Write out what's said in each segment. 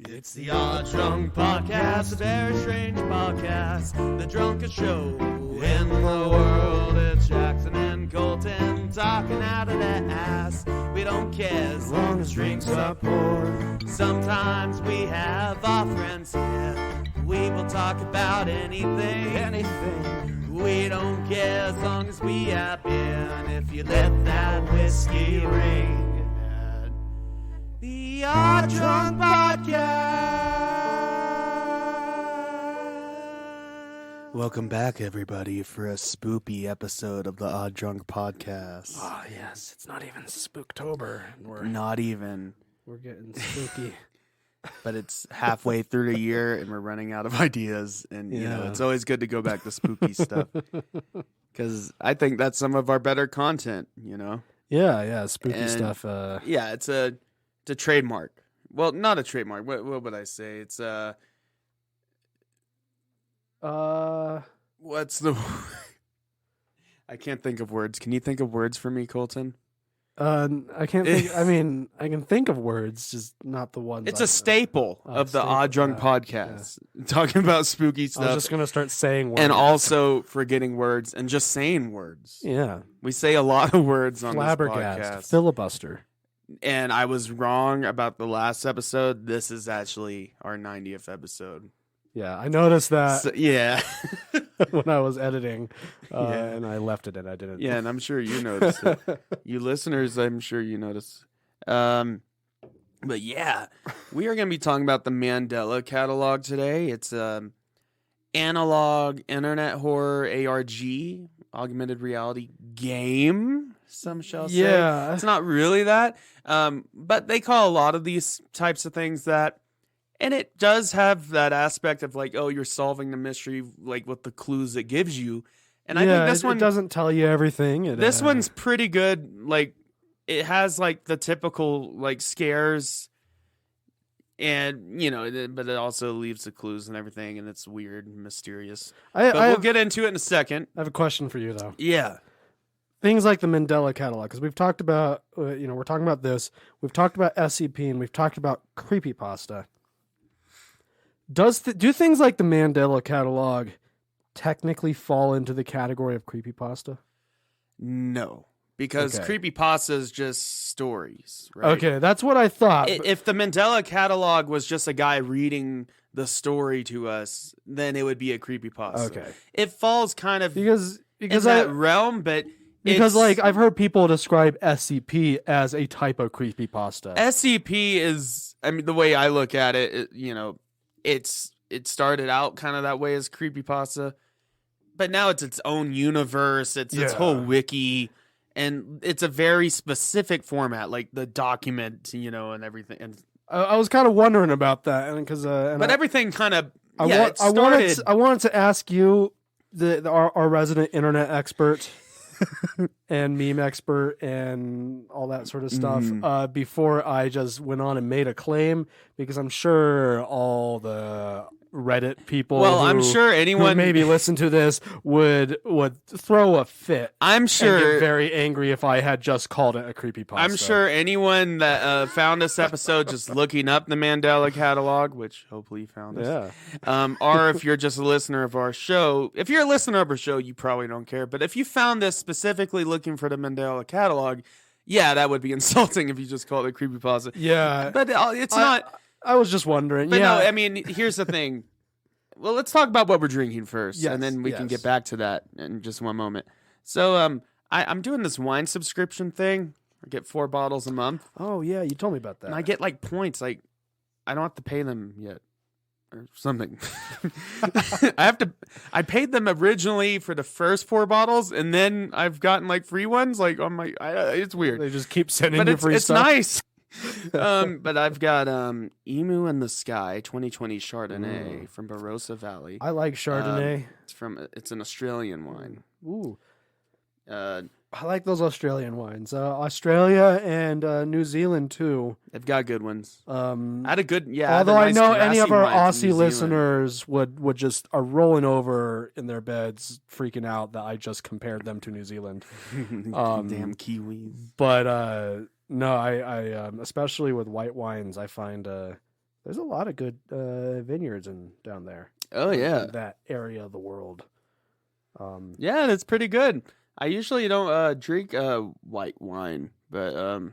It's the Odd Drunk Podcast, a very strange podcast, the drunkest show in the world. It's Jackson and Colton talking out of their ass. We don't care as long as drinks are poured. Sometimes we have our friends here. We will talk about anything. We don't care as long as we have beer. And if you let that whiskey ring. The Odd Drunk Podcast. Welcome back, everybody, for a spoopy episode of the Odd Drunk Podcast. Oh, yes. It's not even Spooktober. We're getting spooky. But it's halfway through the year, and we're running out of ideas. And, you know, it's always good to go back to spooky stuff. Because I think that's some of our better content, you know? Yeah, spooky stuff. Yeah, it's a trademark. Well, not a trademark. What would I say? It's what's the? I can't think of words. Can you think of words for me, Colton? I can't think. I mean, I can think of words, just not the ones. It's a staple of the Odd Drunk Podcast. Yeah. Talking about spooky stuff. I was just gonna start saying words, and also forgetting words and just saying words. Yeah, we say a lot of words on this podcast. Filibuster. And I was wrong about the last episode. This is actually our 90th episode. Yeah, I noticed that. So, yeah. When I was editing, and I left it and I didn't. Yeah, and I'm sure you noticed it. You listeners, I'm sure you noticed. But yeah, we are going to be talking about the Mandela Catalogue today. It's analog internet horror ARG, augmented reality game, some shall say. Yeah. It's not really that. But they call a lot of these types of things that. And it does have that aspect of like, oh, you're solving the mystery like with the clues it gives you. And I think this one doesn't tell you everything. This one's pretty good. Like it has like the typical like scares and you know, but it also leaves the clues and everything, and it's weird and mysterious. We'll get into it in a second. I have a question for you though. Yeah. Things like the Mandela Catalogue, because we've talked about, we're talking about this. We've talked about SCP and we've talked about creepypasta. Do things like the Mandela Catalogue technically fall into the category of creepypasta? No, because creepypasta is just stories, right? Okay, that's what I thought. If the Mandela Catalogue was just a guy reading the story to us, then it would be a creepypasta. Okay. It falls kind of because in that realm, but... Because, I've heard people describe SCP as a type of creepypasta. SCP is, I mean, the way I look at it, it started out kind of that way as creepypasta, but now it's its own universe. It's its whole wiki, and it's a very specific format, like the document, and everything. And I was kind of wondering about that, and because everything kind of I wanted to ask you, our resident internet expert. And meme expert and all that sort of stuff before I just went on and made a claim, because I'm sure all the Reddit people I'm sure anyone who maybe listen to this would throw a fit. I'm sure and get very angry if I had just called it a creepypasta. I'm sure anyone that found this episode just looking up the Mandela Catalogue, which hopefully you found us. Yeah. Or if you're just a listener of our show, if you're a listener of our show, you probably don't care. But if you found this specifically looking for the Mandela Catalogue, yeah, that would be insulting if you just called it creepypasta. Yeah. But it's not. I was just wondering. But no, I mean, here's the thing. Well, let's talk about what we're drinking first, and then we can get back to that in just one moment. So, I'm doing this wine subscription thing. I get 4 bottles a month. Oh yeah, you told me about that. And I get like points. Like, I don't have to pay them yet, or something. I paid them originally for the first 4 bottles, and then I've gotten like free ones. Like on my, it's weird. They just keep sending you free stuff. It's nice. But I've got Emu in the Sky 2020 Chardonnay from Barossa Valley. I like Chardonnay. It's an Australian wine. Ooh. I like those Australian wines. Australia and New Zealand too. They've got good ones. I had a good Although I know any of our Aussie listeners would just are rolling over in their beds, freaking out that I just compared them to New Zealand. Damn Kiwis. But no, I especially with white wines, I find There's a lot of good vineyards down there. Oh yeah, in that area of the world. Yeah, that's pretty good. I usually don't drink white wine, but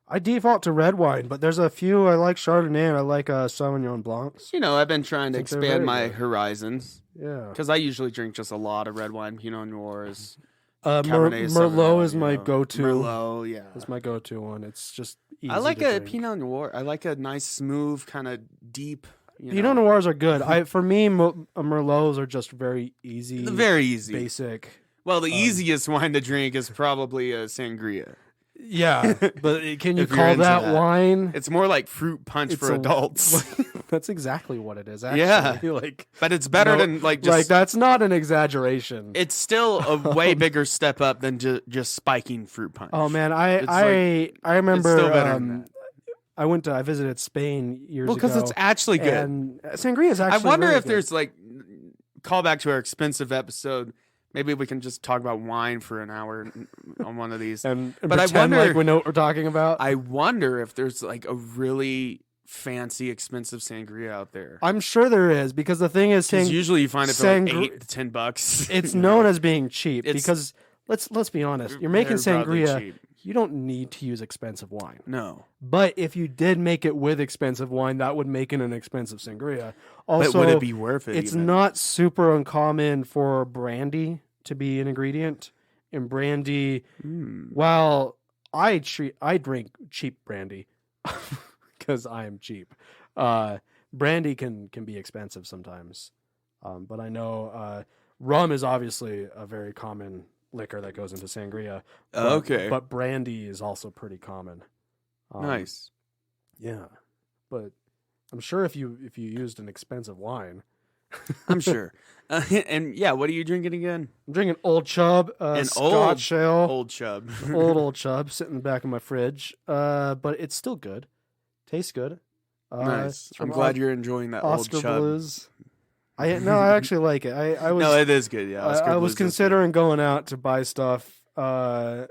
I default to red wine. But there's a few I like Chardonnay and I like Sauvignon Blancs. I've been trying to expand my horizons. Yeah, because I usually drink just a lot of red wine. Pinot Noirs. Merlot is my go-to. Merlot, yeah, is my go-to one. It's just easy I like to a drink. Pinot Noir. I like a nice, smooth, kind of deep. Pinot Noirs are good. For me, Merlots are just very easy. Very easy. Basic. Well, the easiest wine to drink is probably a sangria. Yeah, but can you call that wine? It's more like fruit punch for adults. That's exactly what it is. Actually. Yeah, but it's better than just that's not an exaggeration. It's still a way bigger step up than just spiking fruit punch. Oh man, I remember. It's still better than that. I visited Spain years ago. Well, because it's actually good. And sangria is actually. I wonder really if there's call back to our expensive episode. Maybe we can just talk about wine for an hour on one of these. But I wonder, we know what we're talking about. I wonder if there's a really fancy, expensive sangria out there. I'm sure there is, because the thing is, usually you find it for $8 to $10. It's known as being cheap because let's be honest, you're making sangria. You don't need to use expensive wine. No. But if you did make it with expensive wine, that would make it an expensive sangria. Also, but would it be worth it? It's not super uncommon for brandy to be an ingredient. In brandy, while I drink cheap brandy because I am cheap. Brandy can be expensive sometimes. But I know rum is obviously a very common liquor that goes into sangria. But brandy is also pretty common. Nice. Yeah. But I'm sure if you used an expensive wine, I'm sure. And yeah, what are you drinking again? I'm drinking Old Chub, Scotch ale. Old Chub. Old Chub sitting in the back of my fridge. But it's still good. Tastes good. Nice. I'm glad you're enjoying that Oscar Old Chub. Blues. I actually like it. I was No, it is good. Yeah, I was considering going out to buy stuff, but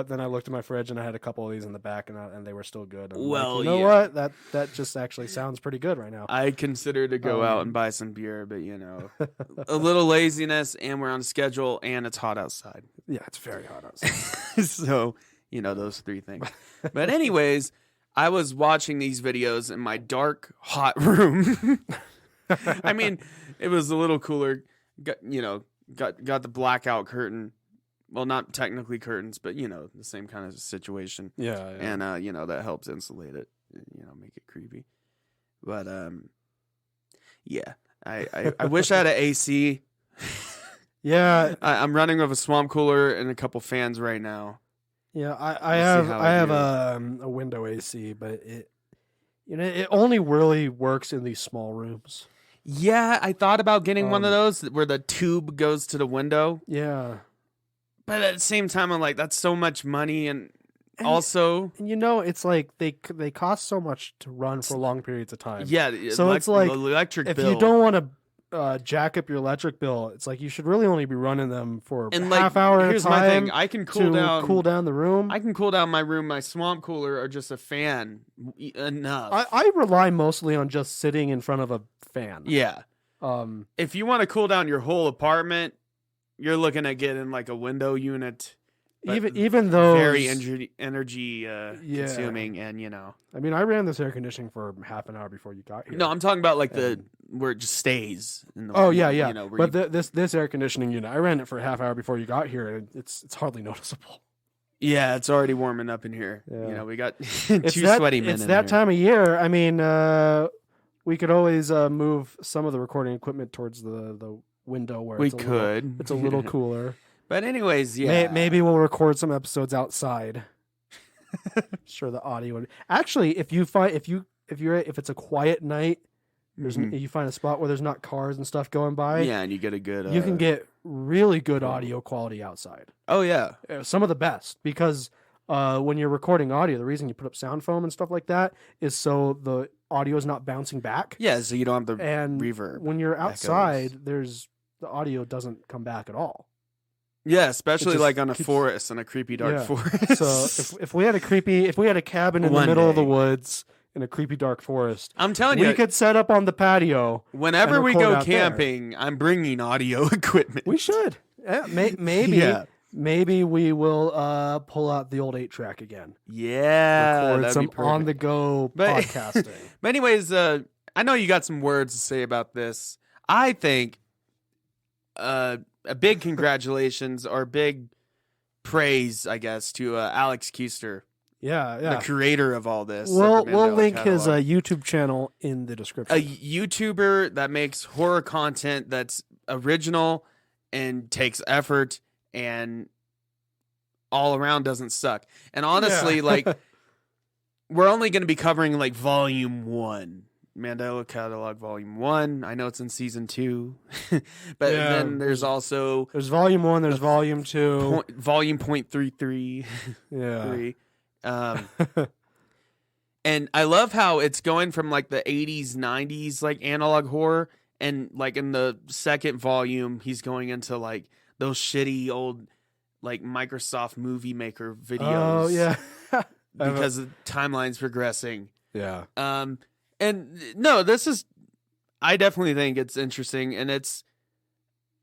then I looked at my fridge and I had a couple of these in the back, and they were still good. Well, you know what? That just actually sounds pretty good right now. I consider to go out and buy some beer, but a little laziness, and we're on schedule, and it's hot outside. Yeah, it's very hot outside. So those three things. But anyways, I was watching these videos in my dark, hot room. I mean, it was a little cooler. Got the blackout curtain. Well, not technically curtains, but the same kind of situation. Yeah. And that helps insulate it. Make it creepy. But yeah, I wish I had an AC. Yeah, I'm running with a swamp cooler and a couple fans right now. Yeah, I have a window AC, but it only really works in these small rooms. Yeah, I thought about getting one of those where the tube goes to the window. Yeah. But at the same time, I'm like, that's so much money, and also... it's like they cost so much to run for long periods of time. Yeah, so it's like, the electric if bill. you don't want to jack up your electric bill, it's like you should really only be running them for half hour at a time. Here's my thing. I can cool down the room. I can cool down my room, my swamp cooler, or just a fan enough. I rely mostly on just sitting in front of a fan. Yeah. If you want to cool down your whole apartment, you're looking at getting like a window unit. Even though very energy consuming, and I mean, I ran this air conditioning for half an hour before you got here. No, I'm talking about like where it just stays. In the, this air conditioning unit, I ran it for a half hour before you got here, and it's hardly noticeable. Yeah, it's already warming up in here. Yeah. We got two sweaty men. It's that time of year. I mean, we could always move some of the recording equipment towards the window where it's a little cooler. But anyways, yeah. Maybe we'll record some episodes outside. Sure, the audio would actually. If it's a quiet night, you find a spot where there's not cars and stuff going by. Yeah, and you get a good. You can get really good audio quality outside. Oh yeah, some of the best, because when you're recording audio, the reason you put up sound foam and stuff like that is so the audio is not bouncing back. Yeah, so you don't have the reverb. When you're outside, the audio doesn't come back at all. Yeah, especially like on a forest, on a creepy dark forest. So if we had a cabin in the middle of the woods in a creepy dark forest. I'm telling you, we could set up on the patio. Whenever we go camping, I'm bringing audio equipment. We should. Yeah, maybe. Yeah. Maybe we will pull out the old 8-track again. Yeah, record some on-the-go podcasting. But anyways, I know you got some words to say about this. I think a big congratulations or big praise, I guess, to Alex Kuster. Yeah. The creator of all this. We'll link his YouTube channel in the description. A YouTuber that makes horror content that's original and takes effort and all around doesn't suck. And honestly, like, we're only going to be covering like Volume 1. Mandela Catalogue Volume 1. I know it's in Season 2. But then there's Volume 1, there's Volume 2. Volume .33. Yeah. And I love how it's going from like the 80s, 90s, like analog horror. And like in the second volume, he's going into like those shitty old like Microsoft Movie Maker videos. Oh, yeah. Because the timeline's progressing. Yeah. And no, I definitely think it's interesting, and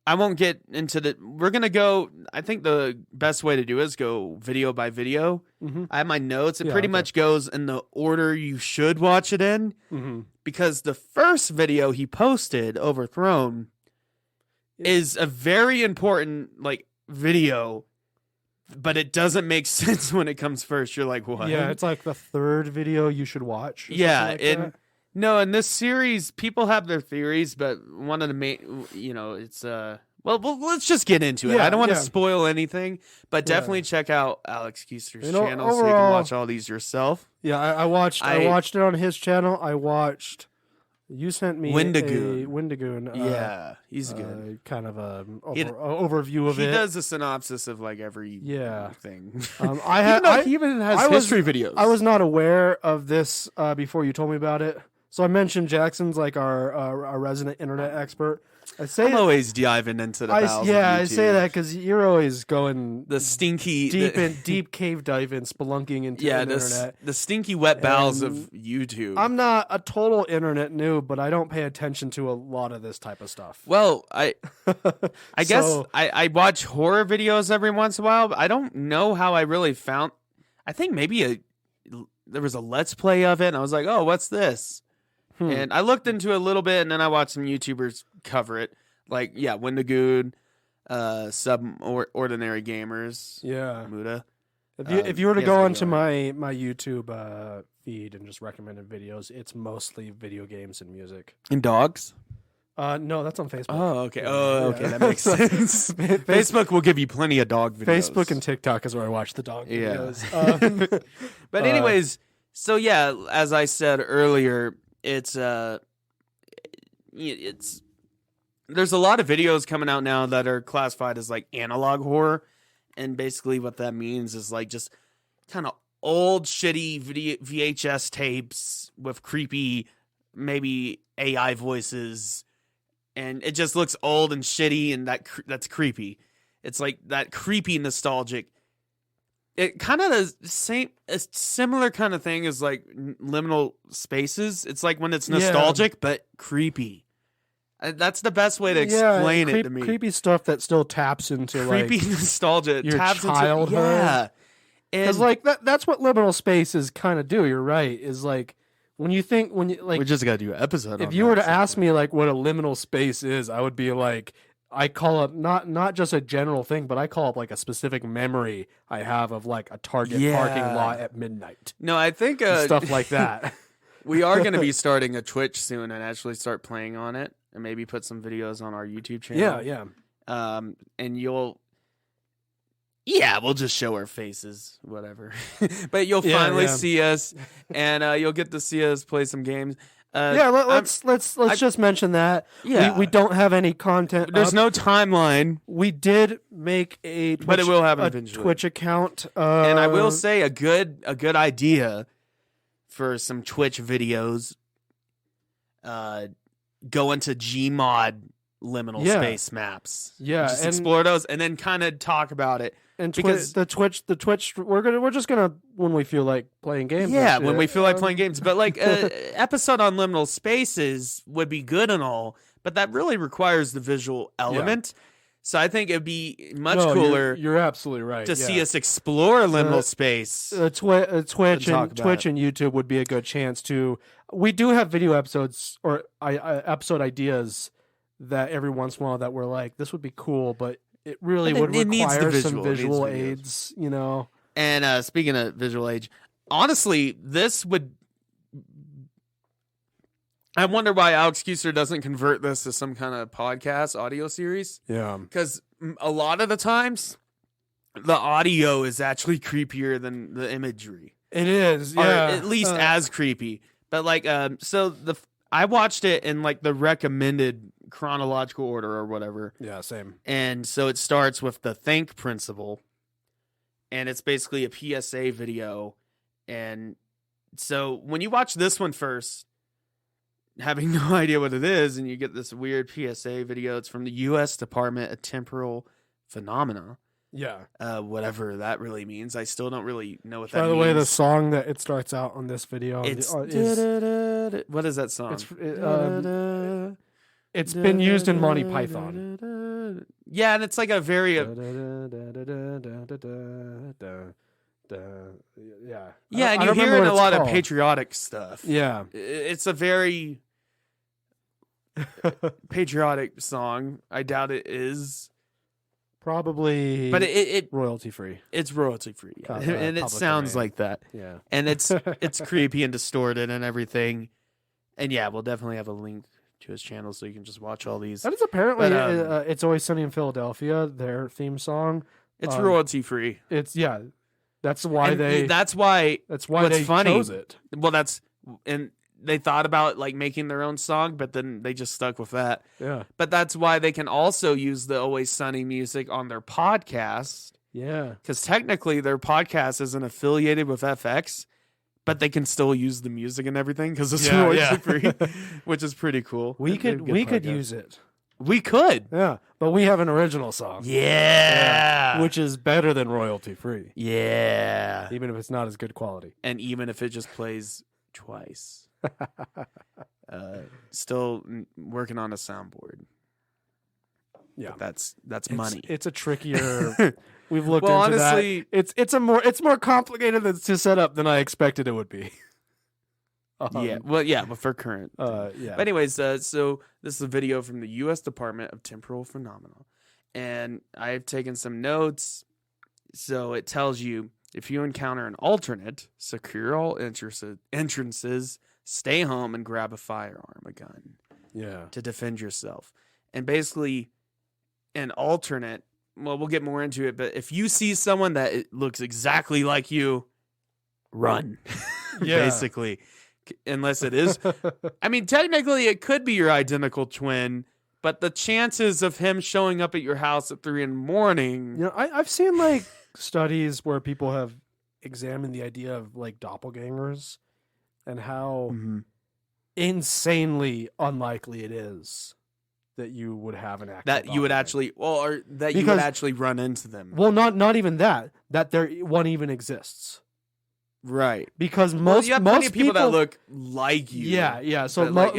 I won't get into we're going to go, I think the best way to do it is go video by video. Mm-hmm. I have my notes. It pretty much goes in the order you should watch it in, because the first video he posted, Overthrown, is a very important like video, but it doesn't make sense when it comes first. You're like, what? Yeah, it's like the third video you should watch. Yeah, no, in this series, people have their theories, but one of the main, it's well, let's just get into it. I don't want to spoil anything, but definitely check out Alex Kuster's channel so you can watch all these yourself. Yeah, I watched it on his channel. You sent me Wendigoon. Yeah, he's good. Kind of a overview of it. He does a synopsis of like every thing. He even has history videos. I was not aware of this before you told me about it. So I mentioned Jackson's like our resident internet expert. I'm always diving into the bowels of YouTube. I say that because you're always going the stinky deep cave diving, spelunking into the internet. The stinky wet bowels of YouTube. I'm not a total internet noob, but I don't pay attention to a lot of this type of stuff. Well, I guess I watch horror videos every once in a while, but I don't know how I really found. I think maybe there was a Let's Play of it, and I was like, oh, what's this? And I looked into it a little bit, and then I watched some YouTubers cover it. Like, Wendigoon, Ordinary Gamers. Yeah. Muda. If you were to go onto my YouTube feed and just recommended videos, it's mostly video games and music. And dogs? No, that's on Facebook. Oh, okay. Okay, that makes sense. Facebook will give you plenty of dog videos. Facebook and TikTok is where I watch the dog videos. But anyways, so as I said earlier, it's there's a lot of videos coming out now that are classified as like analog horror, and basically what that means is like just kind of old shitty VHS tapes with creepy maybe AI voices, and it just looks old and shitty, and that's creepy. It's like that creepy nostalgic. It kind of a similar kind of thing as like liminal spaces. It's like when it's nostalgic but creepy. That's the best way to explain it to me. Creepy stuff that still taps into creepy nostalgia. Your childhood. Because like that's what liminal spaces kind of do. You're right. Is like when you we just got to do an episode. If you were to ask me like what a liminal space is, I would be like, I call it not just a general thing, but I call it like a specific memory I have of like a Target parking lot at midnight. No, I think stuff like that. We are going to be starting a Twitch soon and actually start playing on it, and maybe put some videos on our YouTube channel. Yeah. And we'll just show our faces, whatever. But you'll finally see us, and you'll get to see us play some games. Let's just mention that. Yeah. We don't have any content. There's no timeline. We did make a Twitch, but it will happen eventually. Twitch account. And I will say a good idea for some Twitch videos. Go into Gmod liminal space maps. Yeah, just explore those and then kind of talk about it. And because the Twitch, we're just gonna when we feel like playing games. Yeah, when we feel like playing games. But like episode on liminal spaces would be good and all, but that really requires the visual element. Yeah. So I think it'd be much cooler. You're absolutely right. To see us explore liminal space. Twitch and YouTube would be a good chance to. We do have video episodes or episode ideas that every once in a while that we're like, this would be cool, but it really would require some visual aids, you know. And speaking of visual aids, honestly, this would. I wonder why Alex Kuser doesn't convert this to some kind of podcast audio series. Yeah. Because a lot of the times, the audio is actually creepier than the imagery. It is, yeah. Or at least as creepy. But like, I watched it in like the recommended chronological order or whatever. Yeah, same. And so it starts with the Think Principle. And it's basically a PSA video. And so when you watch this one first, having no idea what it is, and you get this weird PSA video. It's from the U.S. Department of Temporal Phenomena. Yeah. Whatever that really means. I still don't really know what that means. By the way, the song that it starts out on this video is... What is that song? It's been used in Monty Python. Yeah, and it's like a very... Yeah. Yeah, and you hear it in a lot of patriotic stuff. Yeah. It's a very patriotic song. I doubt it is. Probably. But it royalty free. It's royalty free. Yeah. And it sounds like that. Yeah. And it's creepy and distorted and everything. And yeah, we'll definitely have a link to his channel so you can just watch all these. That is apparently It's Always Sunny in Philadelphia, their theme song. It's royalty free. It's That's why they funny. chose it. Well, and they thought about like making their own song, but then they just stuck with that. Yeah. But that's why they can also use the Always Sunny music on their podcast. Yeah. Because technically their podcast isn't affiliated with FX, but they can still use the music and everything because it's royalty free, which is pretty cool. We could use it. We could. Yeah. But we have an original song. Yeah. Which is better than royalty free. Yeah. Even if it's not as good quality. And even if it just plays twice. Still working on a soundboard. Yeah. But that's money. It's a trickier we've looked into honestly, that. It's more complicated to set up than I expected it would be. But for current. Yeah. But anyways, so this is a video from the U.S. Department of Temporal Phenomena, and I've taken some notes. So it tells you if you encounter an alternate, secure all entrances, stay home, and grab a firearm, a gun, to defend yourself. And basically, an alternate. Well, we'll get more into it, but if you see someone that looks exactly like you, run. Basically. Unless it is. I mean, technically, it could be your identical twin, but the chances of him showing up at your house at 3 a.m. I've seen like studies where people have examined the idea of like doppelgangers and how insanely unlikely it is that you would have an actual that you would actually, you would actually run into them. Well, not even that one even exists. Right, because most you have most of people that look like you. Yeah. So most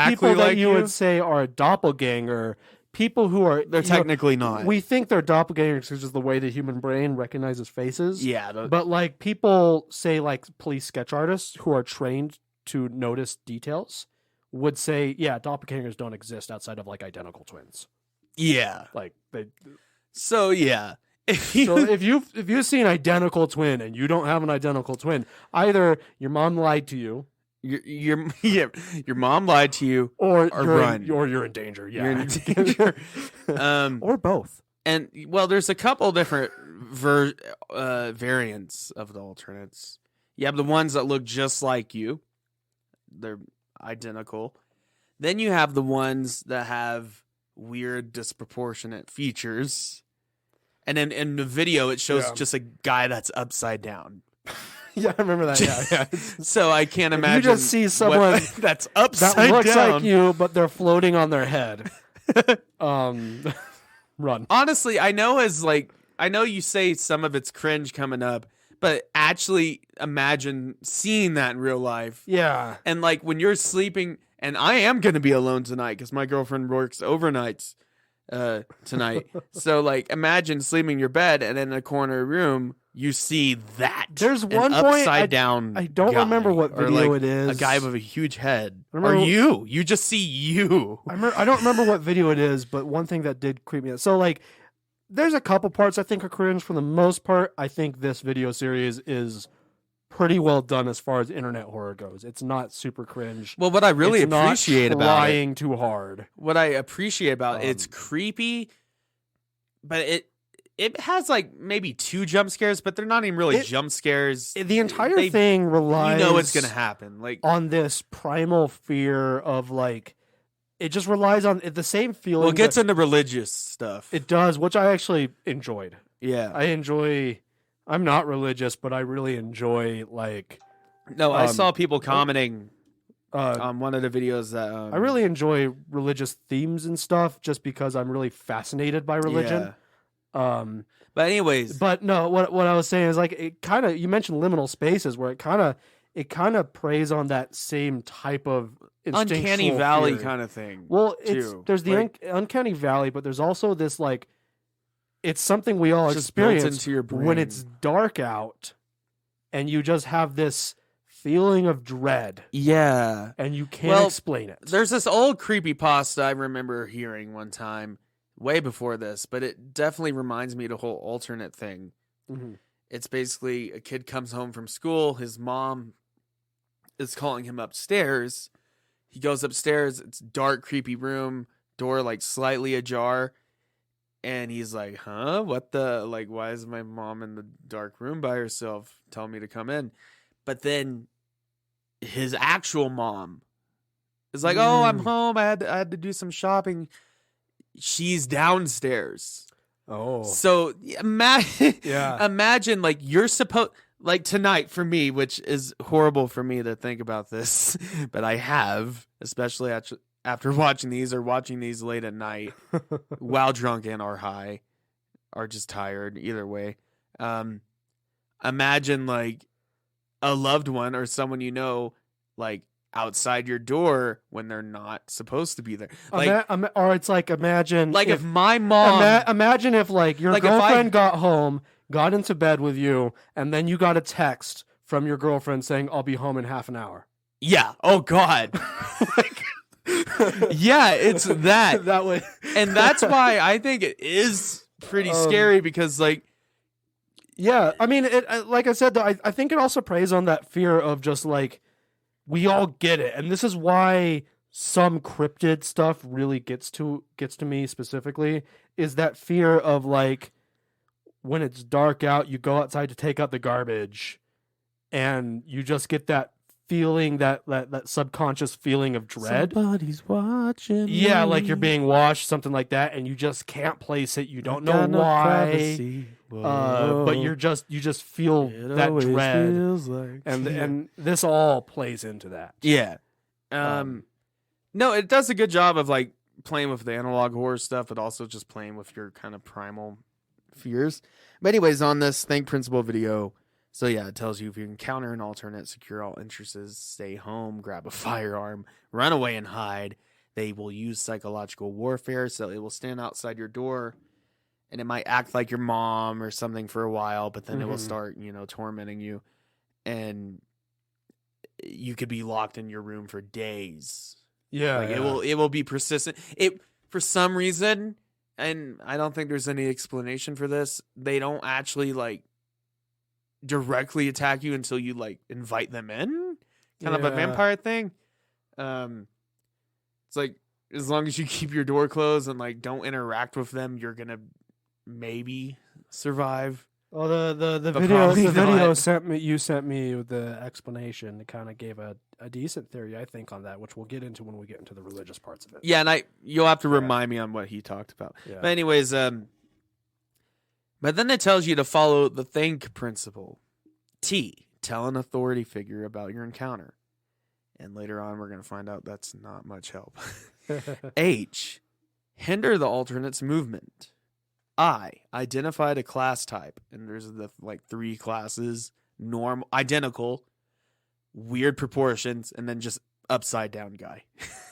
people like that you would say are a doppelganger, people who are they're technically not. We think they're doppelgangers because of the way the human brain recognizes faces. Yeah, but like people say, like police sketch artists who are trained to notice details would say, yeah, doppelgangers don't exist outside of like identical twins. Yeah, like they. So yeah. So if you see an identical twin and you don't have an identical twin, either your mom lied to you, your mom lied to you, or run, or you're in danger. Yeah, you're in danger. Or both. And there's a couple different variants of the alternates. You have the ones that look just like you; they're identical. Then you have the ones that have weird, disproportionate features. And then in the video, it shows just a guy that's upside down. Yeah, I remember that. Yeah. So I can't imagine. You just see someone that's upside that looks down. like you, but they're floating on their head. Run. Honestly, I know I know you say some of it's cringe coming up, but actually imagine seeing that in real life. Yeah. And like when you're sleeping, and I am going to be alone tonight because my girlfriend works overnights tonight. So like imagine sleeping in your bed and in a corner room, you see that. There's one point upside down. I don't remember what video it is. A guy with a huge head. Remember, or you. You just see you. I don't remember what video it is, but one thing that did creep me out. So like there's a couple parts I think are cringe. For the most part, I think this video series is pretty well done as far as internet horror goes. It's not super cringe. Well, what I really appreciate about it, trying too hard. What I appreciate about it's creepy, but it has like maybe 2 jump scares, but they're not even really jump scares. The entire thing relies, you know, it's gonna happen, like on this primal fear of like. It just relies on the same feeling. Well, it gets into religious stuff. It does, which I actually enjoyed. Yeah, I'm not religious, but I really enjoy like. No, I saw people commenting on one of the videos that I really enjoy religious themes and stuff, just because I'm really fascinated by religion. Yeah. But anyways, no, what I was saying is like it kind of, you mentioned liminal spaces where it kind of preys on that same type of uncanny valley kind of thing. Well, there's the uncanny valley, but there's also this like. It's something we all experience into your brain when it's dark out, and you just have this feeling of dread. Yeah, and you can't explain it. There's this old creepypasta I remember hearing one time, way before this, but it definitely reminds me of the whole alternate thing. Mm-hmm. It's basically a kid comes home from school, his mom is calling him upstairs. He goes upstairs, it's dark, creepy room, door like slightly ajar. And he's like, huh? What the? Like, why is my mom in the dark room by herself telling me to come in? But then his actual mom is like, oh, I'm home. I had to do some shopping. She's downstairs. Oh. So imagine like you're supposed, like tonight for me, which is horrible for me to think about this, but I have, especially after watching these or watching these late at night while drunk and or high or just tired, either way. Imagine like a loved one or someone you know, like outside your door when they're not supposed to be there. Like, or it's like, imagine like if my mom, imagine if like your girlfriend got home, got into bed with you, and then you got a text from your girlfriend saying, I'll be home in half an hour. Yeah. Oh God. Yeah, it's that way. And that's why I think it is pretty scary, because like, yeah, I mean, like I said, though, I think it also preys on that fear of just like, we all get it. And this is why some cryptid stuff really gets to me specifically, is that fear of like, when it's dark out, you go outside to take out the garbage and you just get that feeling, that subconscious feeling of dread. Somebody's watching me. Yeah, like you're being watched, something like that, and you just can't place it. You don't know why. But you just feel that dread, like, and this all plays into that. Yeah. No, it does a good job of like playing with the analog horror stuff, but also just playing with your kind of primal fears. But anyways, on this Think Principle video, so yeah, it tells you if you encounter an alternate, secure all entrances, stay home, grab a firearm, run away and hide. They will use psychological warfare, so it will stand outside your door, and it might act like your mom or something for a while, but then it will start, tormenting you, and you could be locked in your room for days. Yeah, like it will be persistent. It, for some reason, and I don't think there's any explanation for this, they don't actually like directly attack you until you like invite them in, kind of a vampire thing. It's like, as long as you keep your door closed and like don't interact with them, you're gonna maybe survive. Well, the video you sent me with the explanation, it kind of gave a decent theory, I think, on that, which we'll get into when we get into the religious parts of it. Yeah, and you'll have to remind me on what he talked about. Yeah. But anyways, but then it tells you to follow the think principle. T, tell an authority figure about your encounter. And later on, we're going to find out that's not much help. H, hinder the alternate's movement. I identified a class type, and there's the like 3 classes: normal, identical, weird proportions, and then just upside down guy.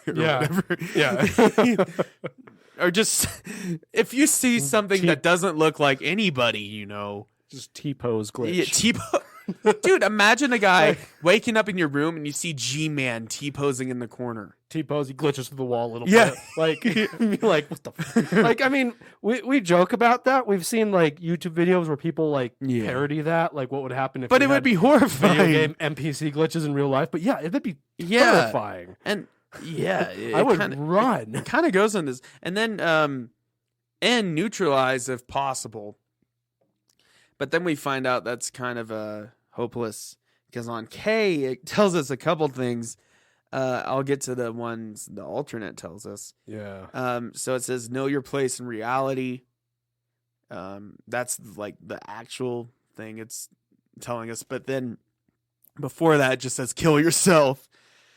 Or whatever. Yeah. Or just if you see something that doesn't look like anybody, just T-pose glitch. Yeah, T-pose. Dude, imagine a guy waking up in your room and you see G-Man T-posing in the corner. T-pose, he glitches through the wall a little bit. Like, like what the fuck? Like, I mean, we joke about that. We've seen like YouTube videos where people like parody that, like what would happen if But it would be horrifying. Video game NPC glitches in real life. But yeah, it'd be terrifying. And I would run. It kind of goes on this. And then and neutralize if possible. But then we find out that's kind of hopeless, because on K it tells us a couple things. I'll get to the ones the alternate tells us. Yeah. So it says know your place in reality. That's like the actual thing it's telling us. But then before that it just says kill yourself.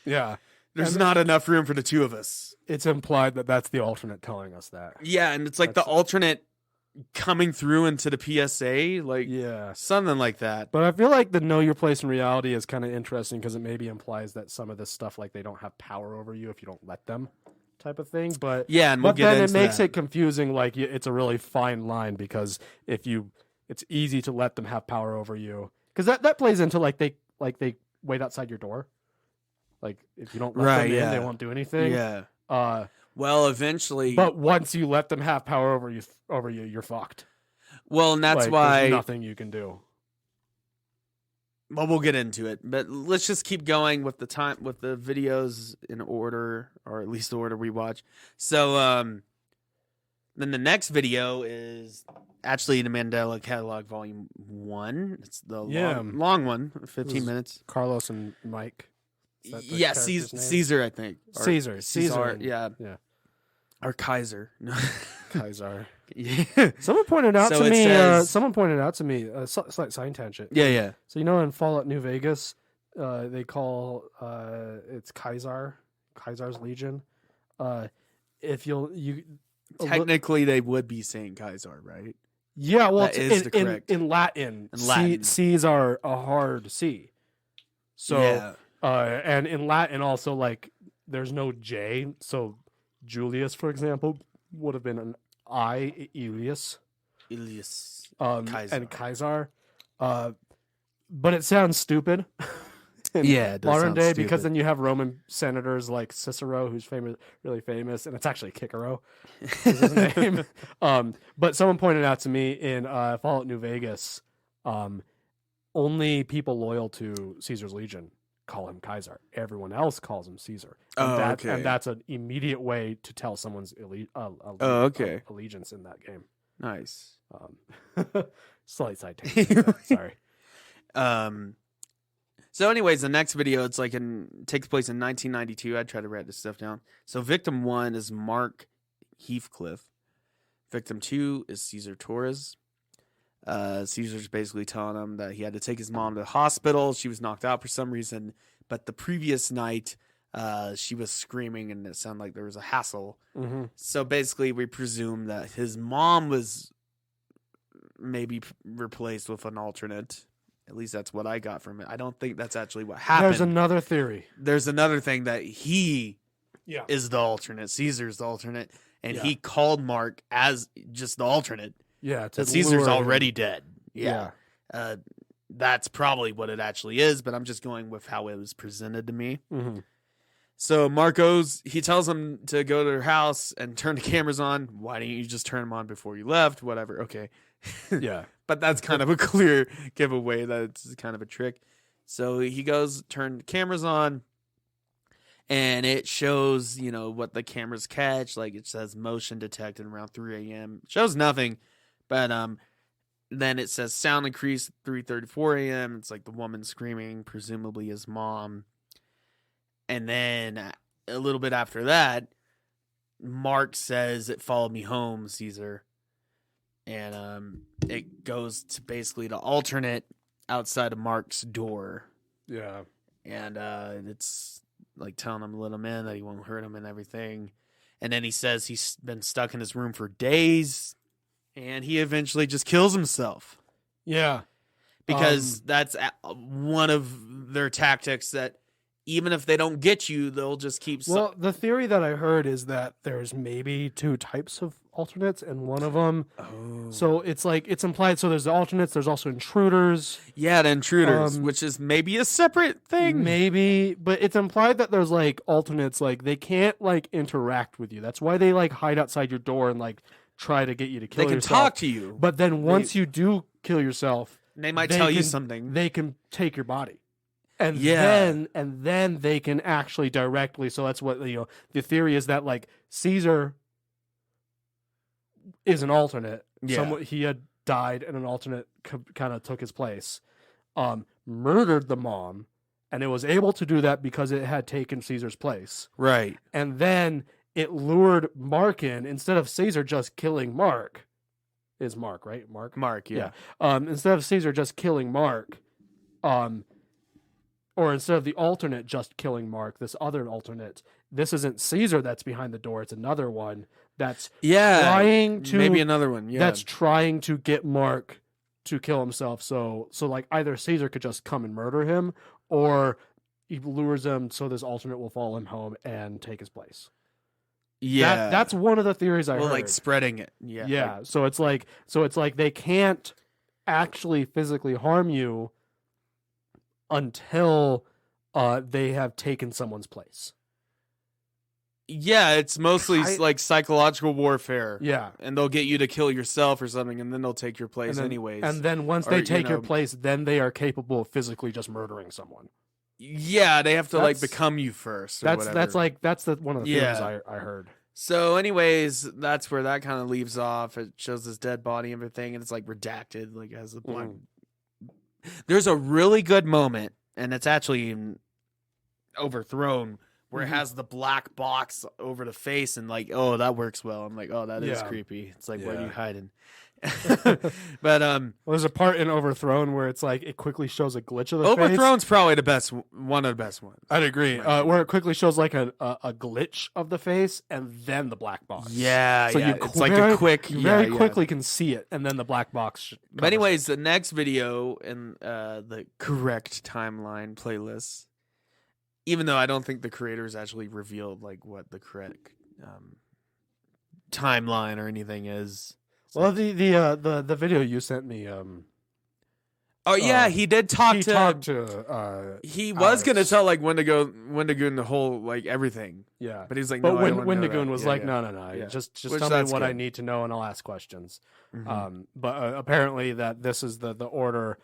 Yeah. There's not enough room for the 2 of us. It's implied that that's the alternate telling us that. Yeah, and it's like the alternate coming through into the PSA, like something like that. But I feel like the know your place in reality is kind of interesting because it maybe implies that some of this stuff, like they don't have power over you if you don't let them, type of thing. But and we'll get then into it makes that. it confusing. Like it's a really fine line, because it's easy to let them have power over you, because that plays into like they wait outside your door. Like if you don't let them in, they won't do anything. Yeah. Well, eventually, but once you let them have power over you, you're fucked. Well, and that's like, why there's nothing you can do. Well, we'll get into it, but let's just keep going with the videos in order, or at least the order we watch. So, then the next video is actually the Mandela Catalogue Volume 1. It's the long one, 15 minutes. Carlos and Mike. Yeah, Caesar, I think. Caesar. Yeah. Or Kaiser. Kaiser. Yeah. Someone pointed out to me. Slight side tangent. Yeah. So in Fallout New Vegas, they call it's Kaiser's Legion. If technically they would be saying Kaiser, right? Yeah. Well, that is correct. In Latin. C's are a hard C. So. And in Latin also, like, there's no J, so Julius, for example, would have been an I, Ilias. Kaiser. And Kaiser. But it sounds stupid. It does modern day, stupid. because then you have Roman senators like Cicero, who's really famous, and it's actually Cicero is his name. But someone pointed out to me in Fallout New Vegas, only people loyal to Caesar's Legion call him Kaiser. Everyone else calls him Caesar. And and that's an immediate way to tell someone's allegiance in that game. Nice. Slight side tangent. Sorry. So anyways, the next video, it's like takes place in 1992. I try to write this stuff down. So victim 1 is Mark Heathcliff. Victim 2 is Cesar Torres. Caesar's basically telling him that he had to take his mom to the hospital. She was knocked out for some reason, but the previous night she was screaming and it sounded like there was a hassle. Mm-hmm. So basically we presume that his mom was maybe replaced with an alternate. At least that's what I got from it. I don't think that's actually what happened. There's another theory. There's another thing that he is the alternate. Caesar's the alternate, and he called Mark as just the alternate. Yeah, that Caesar's already dead. Yeah. That's probably what it actually is, but I'm just going with how it was presented to me. Mm-hmm. So he tells him to go to their house and turn the cameras on. Why didn't you just turn them on before you left? Whatever. Okay. Yeah. But that's kind of a clear giveaway that it's kind of a trick. So he goes, turn the cameras on, and it shows, what the cameras catch. Like it says motion detected around 3 a.m. Shows nothing. But then it says sound increased 3:34 a.m. It's like the woman screaming, presumably his mom. And then a little bit after that, Mark says, "It followed me home, Caesar." And it goes to basically the alternate outside of Mark's door. Yeah. And it's like telling him to let him in, that he won't hurt him and everything. And then he says he's been stuck in his room for days. And he eventually just kills himself. Yeah. Because that's one of their tactics that even if they don't get you, they'll just keep... Well, the theory that I heard is that there's maybe 2 types of alternates, and one of them... Oh. So it's like, it's implied, so there's the alternates, there's also intruders. Yeah, the intruders, which is maybe a separate thing. Maybe, but it's implied that there's, like, alternates, like, they can't, like, interact with you. That's why they, like, hide outside your door and, like, try to get you to kill yourself. They can talk to you. But then once you do kill yourself... They might tell you something. They can take your body. And yeah. then they can actually directly. So that's what the theory is, that like Caesar is an alternate. Yeah. He had died and an alternate kind of took his place. Murdered the mom, and it was able to do that because it had taken Caesar's place. Right. And then it lured Mark in instead of Caesar just killing Mark. Is Mark, right? Mark, yeah. Instead of Caesar just killing Mark, or instead of the alternate just killing Mark, this other alternate, this isn't Caesar that's behind the door, it's another one that's trying to... Maybe another one, yeah. That's trying to get Mark to kill himself, so like either Caesar could just come and murder him, or he lures him so this alternate will follow him home and take his place. Yeah. That's one of the theories I heard. Well, like spreading it. Yeah. Yeah, so it's like they can't actually physically harm you until they have taken someone's place. Yeah, it's mostly like psychological warfare. Yeah. And they'll get you to kill yourself or something, and then they'll take your place anyways. And then once they take your place, then they are capable of physically just murdering someone. Yeah, they have to like become you first. Or that's one of the theories I heard. So, anyways, that's where that kind of leaves off. It shows his dead body and everything, and it's like redacted, like it has the black. There's a really good moment, and it's actually overthrown, where it has the black box over the face, and like, oh, that works well. I'm like, oh, that is creepy. It's like, where are you hiding? But there's a part in Overthrown where it's like it quickly shows a glitch of the face. Overthrown's probably one of the best ones. I'd agree. Right. Where it quickly shows like a glitch of the face and then the black box. Yeah, so it's like a quick, very quickly can see it, and then the black box. But anyways, the next video in the correct timeline playlist, even though I don't think the creators actually revealed like what the correct timeline or anything is. Well, the video you sent me. He did talk to. He was gonna tell like Wendigoon the whole like everything. Yeah, but he's like, but Wendigoon was like, no. Yeah. Just tell me what I need to know, and I'll ask questions. Mm-hmm. But apparently that this is the order.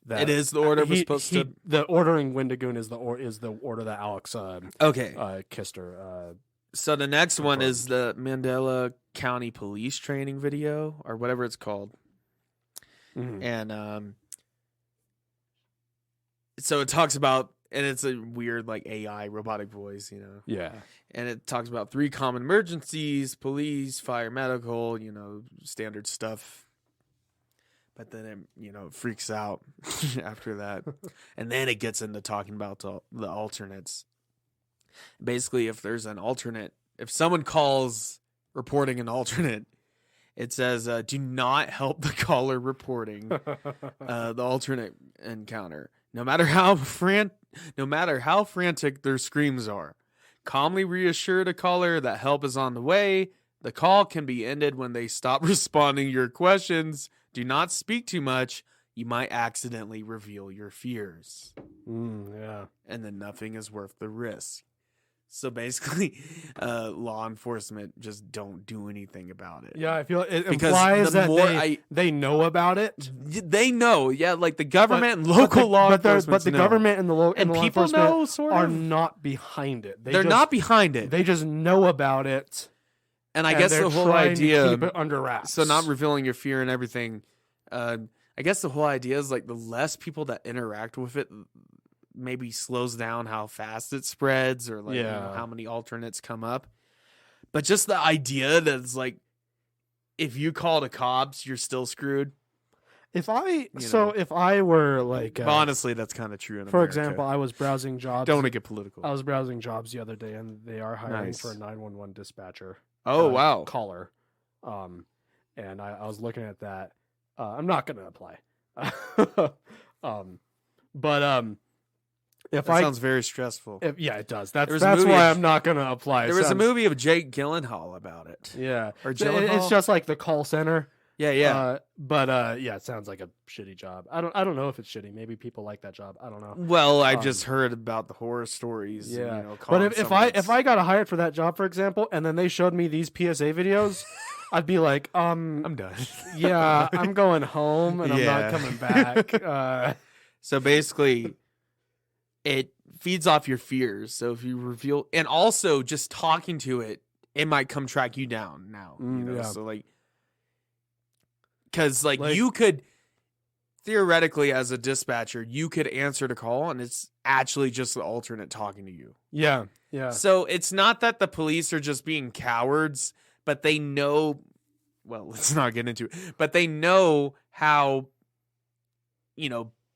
That it is the order we're supposed to. The ordering Wendigoon is the order that Alex kissed her. So the next one is the Mandela County Police Training video, or whatever it's called. Mm-hmm. And so it talks about, and it's a weird like AI robotic voice, you know. Yeah. And it talks about 3 common emergencies: police, fire, medical, standard stuff. But then it freaks out after that. And then it gets into talking about the alternates. Basically, if there's an alternate, if someone calls reporting an alternate, it says, do not help the caller reporting the alternate encounter. No matter how frantic their screams are. Calmly reassure the caller that help is on the way. The call can be ended when they stop responding to your questions. Do not speak too much. You might accidentally reveal your fears. Yeah. And then nothing is worth the risk. So basically, law enforcement just don't do anything about it. Yeah, I feel it implies that they know about it. They know, like the government and local law enforcement. But the government and the law enforcement know, sort of, are not behind it. They're not behind it. They just know about it. And I guess the whole idea to keep it under wraps. So not revealing your fear and everything. I guess the whole idea is like the less people that interact with it, maybe slows down how fast it spreads, or like how many alternates come up. But just the idea that it's like, if you call the cops, you're still screwed. If I were like, honestly, that's kind of true. For example, I was browsing jobs. Don't want to get political. I was browsing jobs the other day, and they are hiring for a 911 dispatcher. Oh wow, caller. and I was looking at that. I'm not going to apply. If that sounds very stressful. Yeah, it does. That's why I'm not going to apply. There was a movie of Jake Gyllenhaal about it. Yeah. Or Gyllenhaal? It's just like the call center. Yeah, yeah. Yeah, it sounds like a shitty job. I don't know if it's shitty. Maybe people like that job. I don't know. Well, I just heard about the horror stories. Yeah. And, but if I got hired for that job, for example, and then they showed me these PSA videos, I'd be like, I'm done. Yeah, I'm going home and I'm not coming back. So basically, it feeds off your fears. So if you reveal, and also just talking to it, it might come track you down now. Yeah. So like, because like you could theoretically, as a dispatcher, you could answer the call and it's actually just the alternate talking to you. Yeah, yeah. So it's not that the police are just being cowards, but they know. Well, let's not get into it. But they know how,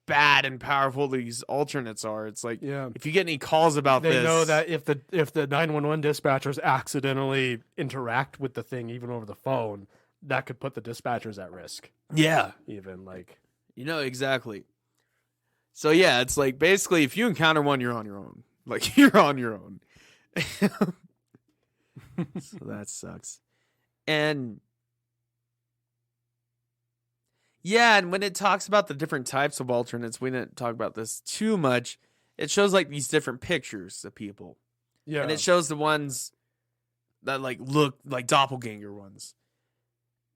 bad and powerful these alternates are. It's like, if you get any calls about this, they know that if the 911 dispatchers accidentally interact with the thing, even over the phone, that could put the dispatchers at risk. Yeah, even like exactly. So yeah, it's like basically if you encounter one, you're on your own. Like you're on your own. So that sucks. And yeah, and when it talks about the different types of alternates, we didn't talk about this too much. It shows like these different pictures of people. Yeah. And it shows the ones that like look like doppelganger ones.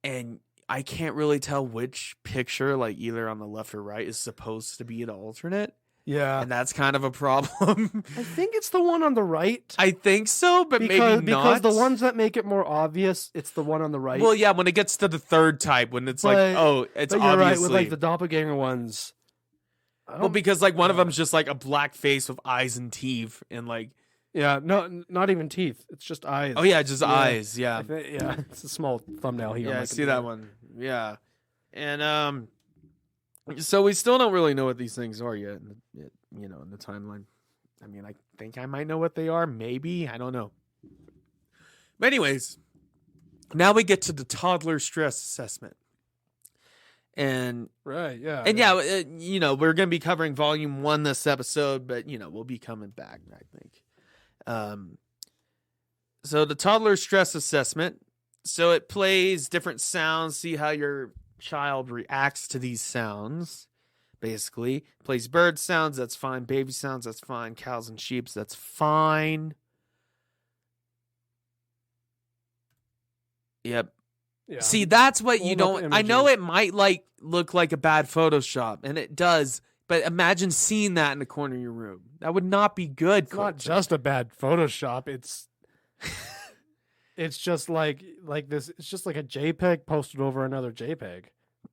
And I can't really tell which picture, like either on the left or right, is supposed to be an alternate. Yeah. And that's kind of a problem. I think it's the one on the right. I think so, but maybe not. Because the ones that make it more obvious, it's the one on the right. Well, yeah, when it gets to the third type, when it's it's but obviously... you're right, with like the doppelganger ones. Well, because like one of them's just like a black face with eyes and teeth and like... Yeah, no, not even teeth. It's just eyes. Oh, yeah, just eyes, yeah. It's a small thumbnail here. Yeah, I see that one. Yeah. And, so we still don't really know what these things are yet, in the timeline. I mean, I think I might know what they are. Maybe. I don't know. But anyways, now we get to the toddler stress assessment. And right, yeah. And we're going to be covering volume 1 this episode, but, we'll be coming back, I think. So the toddler stress assessment. So it plays different sounds, see how your child reacts to these sounds. Basically, plays bird sounds, that's fine. Baby sounds, that's fine. Cows and sheep, that's fine. Yep. Yeah. See, that's what you don't. I know it might look like a bad Photoshop, and it does. But imagine seeing that in the corner of your room. That would not be good. It's not just a bad Photoshop. It's just like this. It's just like a JPEG posted over another JPEG.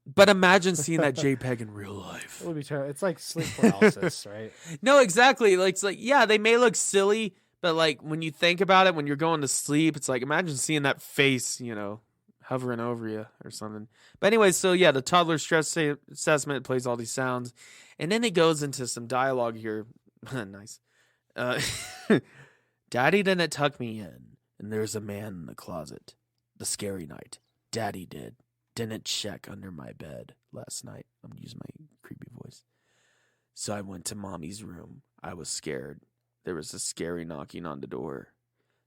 But imagine seeing that JPEG in real life. It would be terrible. It's like sleep paralysis, right? No, exactly. Like, it's like, yeah, they may look silly, but like when you think about it, when you're going to sleep, it's like imagine seeing that face, hovering over you or something. But anyway, so yeah, the toddler stress assessment plays all these sounds, and then it goes into some dialogue here. Nice. Daddy didn't tuck me in, and there's a man in the closet. The scary night. Daddy didn't check under my bed last night. I'm using my creepy voice. So I went to Mommy's room. I was scared. There was a scary knocking on the door.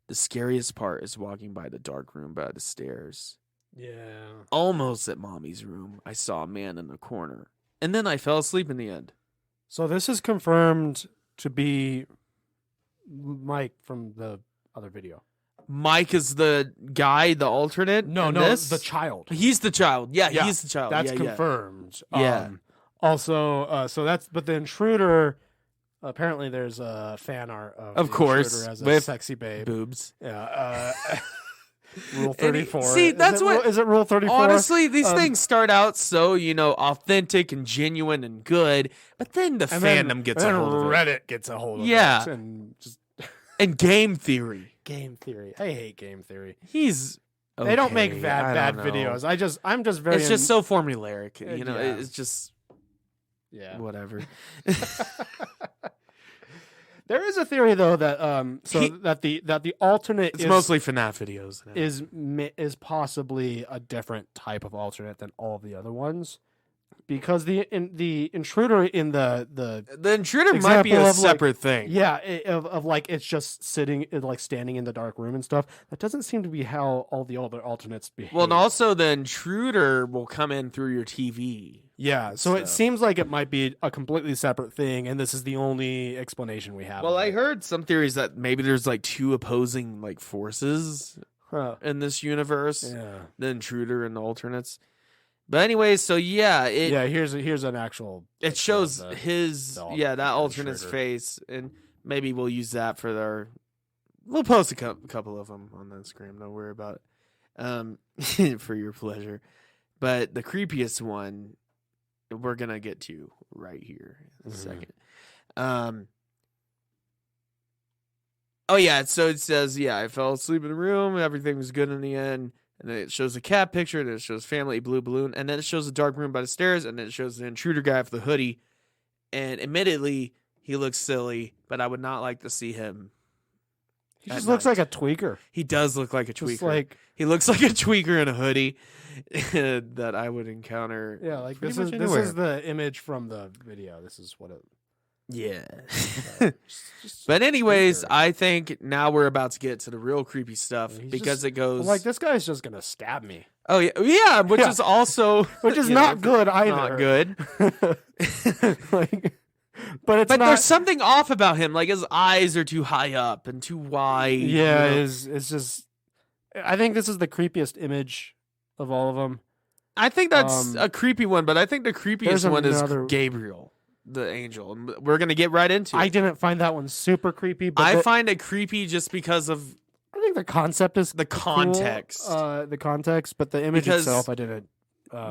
The scariest part is walking by the dark room by the stairs. Yeah. Almost at Mommy's room, I saw a man in the corner. And then I fell asleep in the end. So this is confirmed to be Mike from the other video. Mike is the guy, the alternate? No, the child. He's the child. Yeah, he's the child. That's confirmed. Yeah. Also, but the intruder, apparently there's a fan art of course, intruder as a with sexy babe. Boobs. Yeah. Rule 34. See, that's is it Rule 34? Honestly, these things start out so, authentic and genuine and good, but then the fandom gets a hold of it. Reddit gets a hold of it. And game theory. Game theory. I hate game theory. They don't make bad videos. I'm just very. It's just so formulaic. It's just. Yeah. Whatever. There is a theory though that that the alternate It's mostly FNAF videos now. is possibly a different type of alternate than all of the other ones, because the intruder in the intruder might be a separate thing. Yeah, of like it's just sitting like standing in the dark room and stuff. That doesn't seem to be how all the other alternates behave. Well, and also the intruder will come in through your TV. Yeah, so it seems like it might be a completely separate thing, and this is the only explanation we have. Well, I heard some theories that maybe there's like two opposing like forces in this universe. Yeah, the intruder and the alternates. But anyway, so here's an actual. It shows that alternate's face, and maybe we'll use that for We'll post a couple of them on the Instagram. Don't worry about it, for your pleasure. But the creepiest one, we're gonna get to right here in a second. So it says, I fell asleep in the room. Everything was good in the end. And then it shows a cat picture, and then it shows family, blue balloon, and then it shows a dark room by the stairs, and then it shows the intruder guy with the hoodie. And admittedly, he looks silly, but I would not like to see him. He just looks like a tweaker. He does look like a tweaker. He looks like a tweaker in a hoodie that I would encounter. Yeah, like this is the image from the video. This is what it. Yeah. But anyways, I think now we're about to get to the real creepy stuff because it goes like this guy's just gonna stab me. Oh yeah, which is also not good either. Not good. But there's something off about him. Like his eyes are too high up and too wide. Yeah, it's just. I think this is the creepiest image of all of them. I think that's a creepy one, but I think the creepiest one is Gabriel, the angel, and we're gonna get right into it. I didn't find that one super creepy, but I find it creepy just because of. I think the concept is the context, but the image itself, I didn't.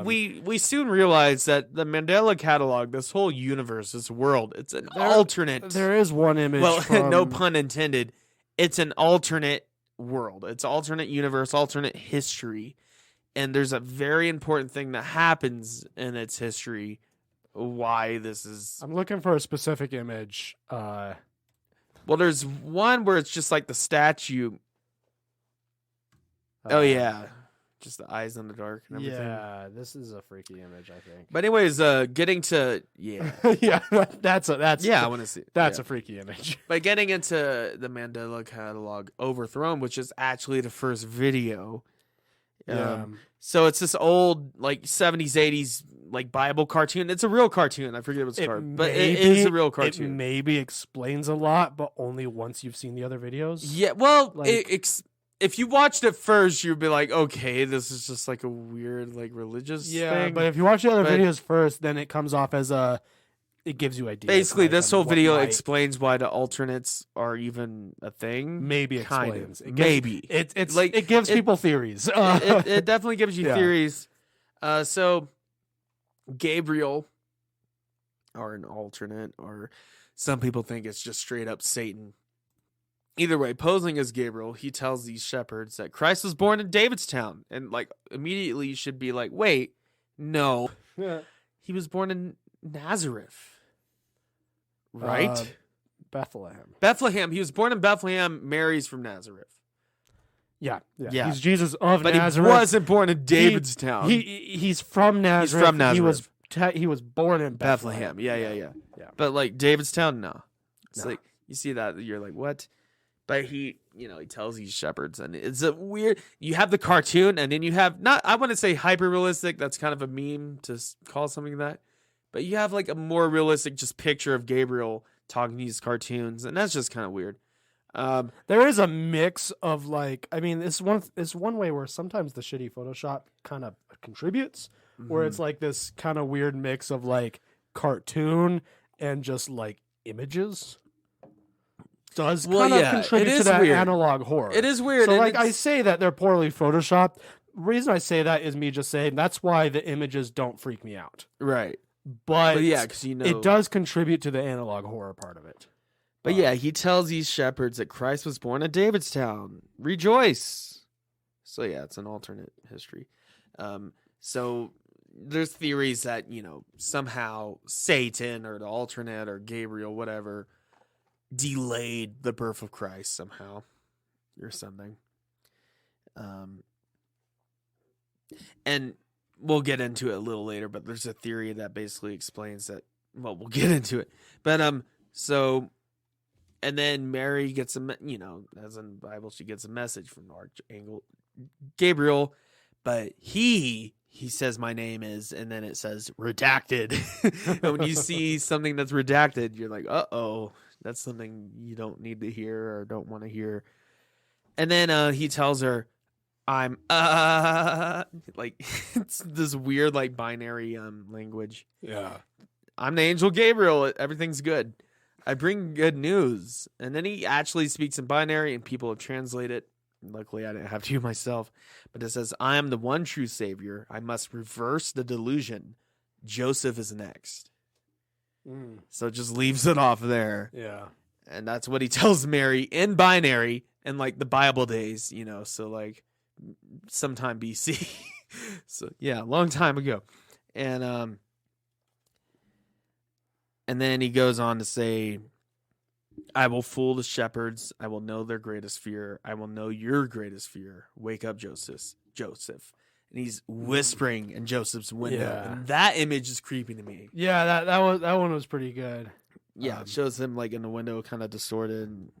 We soon realized that the Mandela Catalogue, this whole universe, this world, it's an alternate. There is one image. Well, no pun intended. It's an alternate world. It's alternate universe, alternate history, and there's a very important thing that happens in its history. Why this is? I'm looking for a specific image. Well, there's one where it's just like the statue. Oh yeah. Just the eyes in the dark and everything. Yeah, this is a freaky image, I think. But anyways, getting to that's I want to see. That's a freaky image. But getting into the Mandela Catalogue Overthrown, which is actually the first video. So it's this old like 70s, 80s like Bible cartoon. It's a real cartoon. I forget what's called, but it is a real cartoon. It maybe explains a lot, but only once you've seen the other videos. Yeah, well, if you watched it first, you'd be like, okay, this is just like a weird, like religious thing. But if you watch the other videos first, then it comes off as it gives you ideas. Basically, this whole video explains why the alternates are even a thing. Maybe explains. It gives people theories. It definitely gives you theories. So Gabriel, or an alternate, or some people think it's just straight up Satan. Either way, posing as Gabriel, he tells these shepherds that Christ was born in Davidstown. And, like, immediately you should be like, wait, no. He was born in Nazareth. Right? Bethlehem. He was born in Bethlehem. Mary's from Nazareth. Yeah. He's Jesus of Nazareth. But he wasn't born in Davidstown. He's from Nazareth. He's from Nazareth. He was born in Bethlehem. Yeah. But, like, Davidstown, no. It's like, you see that, you're like, what? But he tells these shepherds, and it's a weird. You have the cartoon, and then you have I want to say hyper realistic. That's kind of a meme to call something that. But you have like a more realistic just picture of Gabriel talking these cartoons, and that's just kind of weird. There is a mix of like, I mean, it's one way where sometimes the shitty Photoshop kind of contributes, where it's like this kind of weird mix of like cartoon and just like images. Does kind of contribute to that analog horror. It is weird. So, like, I say that they're poorly photoshopped. The reason I say that is me just saying that's why the images don't freak me out. Right. But yeah, because it does contribute to the analog horror part of it. But yeah, he tells these shepherds that Christ was born at Davidstown. Rejoice. So yeah, it's an alternate history. So there's theories that, somehow Satan or the alternate or Gabriel, whatever, delayed the birth of Christ somehow or something. And we'll get into it a little later, but there's a theory that basically explains that. Well, we'll get into it. But so, and then Mary gets as in the Bible, she gets a message from Archangel Gabriel, but he says my name is, and then it says redacted. And when you see something that's redacted, you're like, uh-oh, that's something you don't need to hear or don't want to hear. And then he tells her, I'm like it's this weird like binary language. Yeah. I'm the angel Gabriel. Everything's good. I bring good news. And then he actually speaks in binary, and people have translated it. Luckily, I didn't have to myself. But it says, I am the one true savior. I must reverse the delusion. Joseph is next. So it just leaves it off there. Yeah. And that's what he tells Mary in binary in like the Bible days, so like sometime BC. So yeah, a long time ago. And then he goes on to say, I will fool the shepherds. I will know their greatest fear. I will know your greatest fear. Wake up, Joseph. And he's whispering in Joseph's window. Yeah. And that image is creepy to me. Yeah, that one was pretty good. Yeah, it shows him like in the window, kind of distorted, and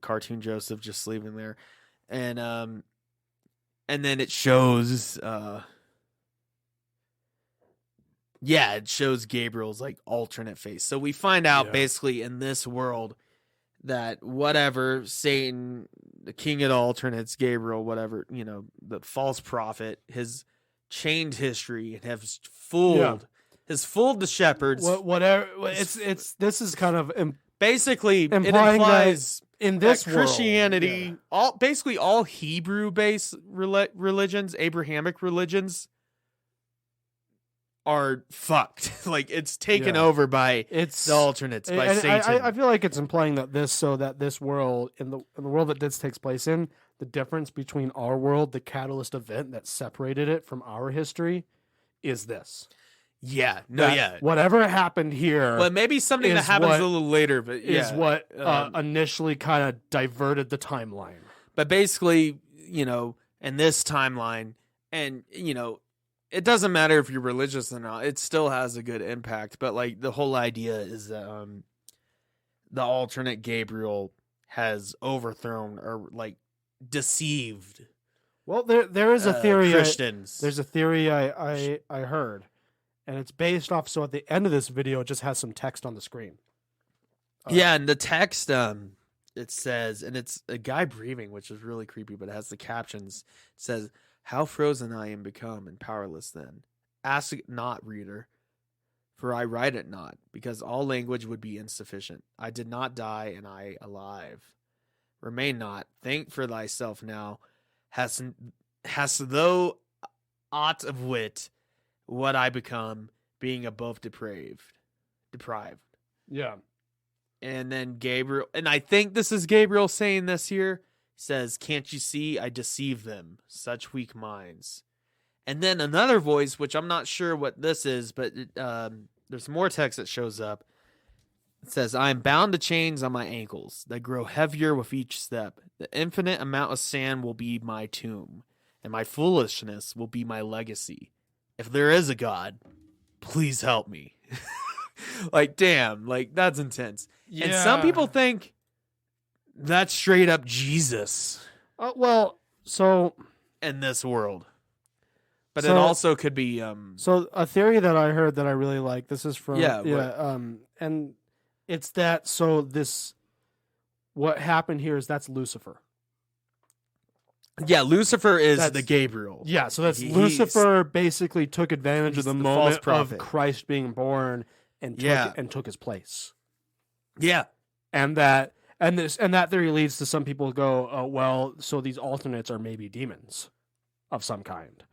cartoon Joseph just sleeping there. And then it shows it shows Gabriel's like alternate face. So we find out basically in this world that whatever Satan, the king of the alternates, Gabriel, whatever, the false prophet, has chained history and has fooled the shepherds. Whatever. It's this is kind of basically implying it implies that in this world, Christianity, all Hebrew based religions, Abrahamic religions, are fucked. Like it's taken over by the alternates, by Satan. I feel like it's implying that this world, in the world that this takes place in, the difference between our world, the catalyst event that separated it from our history, is this. Yeah. Whatever happened here, well, maybe something that happens a little later, but is what initially kind of diverted the timeline. But basically, in this timeline, and it doesn't matter if you're religious or not, it still has a good impact. But like the whole idea is that the alternate Gabriel has overthrown or like deceived. Well, there is a theory. Christians. There's a theory I heard, and it's based off. So at the end of this video, it just has some text on the screen. And the text it says, and it's a guy breathing, which is really creepy, but it has the captions. It says, how frozen I am become and powerless then. Ask it not, reader, for I write it not, because all language would be insufficient. I did not die, and I alive. Remain not, think for thyself now. Hast thou aught of wit, what I become, being above deprived. Yeah. And then Gabriel, and I think this is Gabriel saying this here, says, can't you see I deceive them, such weak minds? And then another voice, which I'm not sure what this is, but there's more text that shows up. It says, I am bound to chains on my ankles that grow heavier with each step. The infinite amount of sand will be my tomb, and my foolishness will be my legacy. If there is a God, please help me. Like, damn, like that's intense. Yeah. And some people think that's straight up Jesus. Well, so in this world, but it also could be. So a theory that I heard that I really like. This is from and it's that. So this, what happened here is that's Lucifer. Yeah, Lucifer is the Gabriel. Yeah, so that's Lucifer basically took advantage of the moment of Christ being born and took his place. Yeah, and that theory leads to some people go, oh, well, so these alternates are maybe demons of some kind.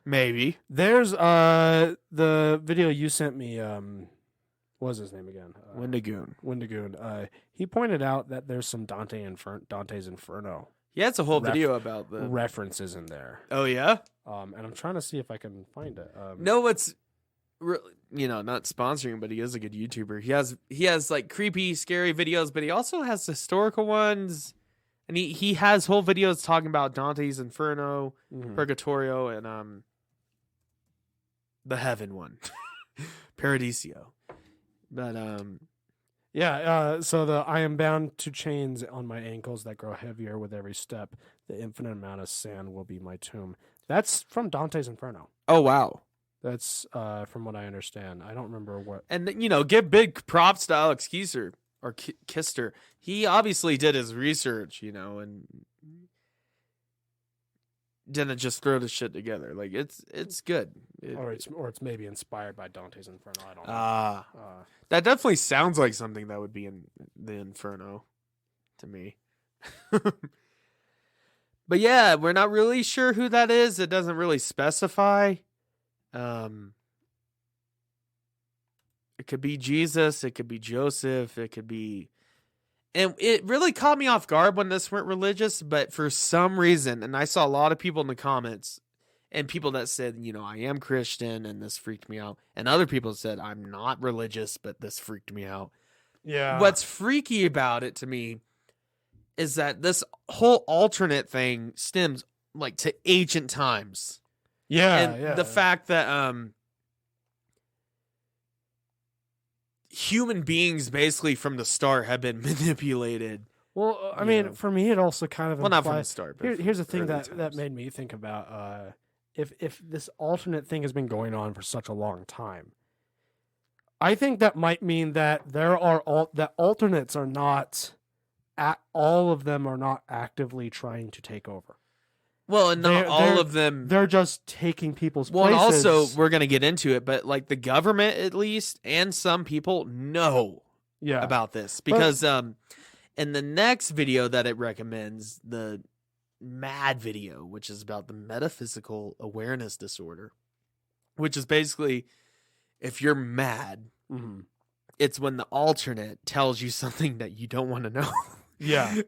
Maybe there's the video you sent me. What was his name again? Wendigoon. He pointed out that there's some Dante's Inferno. Yeah, it's a whole video about the references in there. Oh yeah. And I'm trying to see if I can find it. No, what's not sponsoring, but he is a good YouTuber. He has like creepy, scary videos, but he also has historical ones, and he has whole videos talking about Dante's Inferno, Purgatorio, and the heaven one, Paradiso. But so the I am bound to chains on my ankles that grow heavier with every step. The infinite amount of sand will be my tomb. That's from Dante's Inferno. Oh wow. That's from what I understand. I don't remember what. And give big props to Alex Kister. He obviously did his research, and didn't just throw the shit together. Like it's good. Or it's maybe inspired by Dante's Inferno. I don't know. That definitely sounds like something that would be in the Inferno to me. But yeah, we're not really sure who that is. It doesn't really specify. It could be Jesus. It could be Joseph. It could be... And it really caught me off guard when this went religious, but for some reason, and I saw a lot of people in the comments and people that said, I am Christian and this freaked me out. And other people said, I'm not religious, but this freaked me out. Yeah. What's freaky about it to me is that this whole alternate thing stems like to ancient times. Yeah. And the fact that human beings basically from the start have been manipulated. Well, I mean, for me, it also kind of not from the start. But here's the thing that made me think about if this alternate thing has been going on for such a long time, I think that might mean that that alternates are not all of them are not actively trying to take over. Well, and not all of them. They're just taking people's places. Well, and also, we're going to get into it, but like the government at least and some people know about this. Because in the next video that it recommends, the MAD video, which is about the metaphysical awareness disorder, which is basically if you're mad, it's when the alternate tells you something that you don't want to know. Yeah.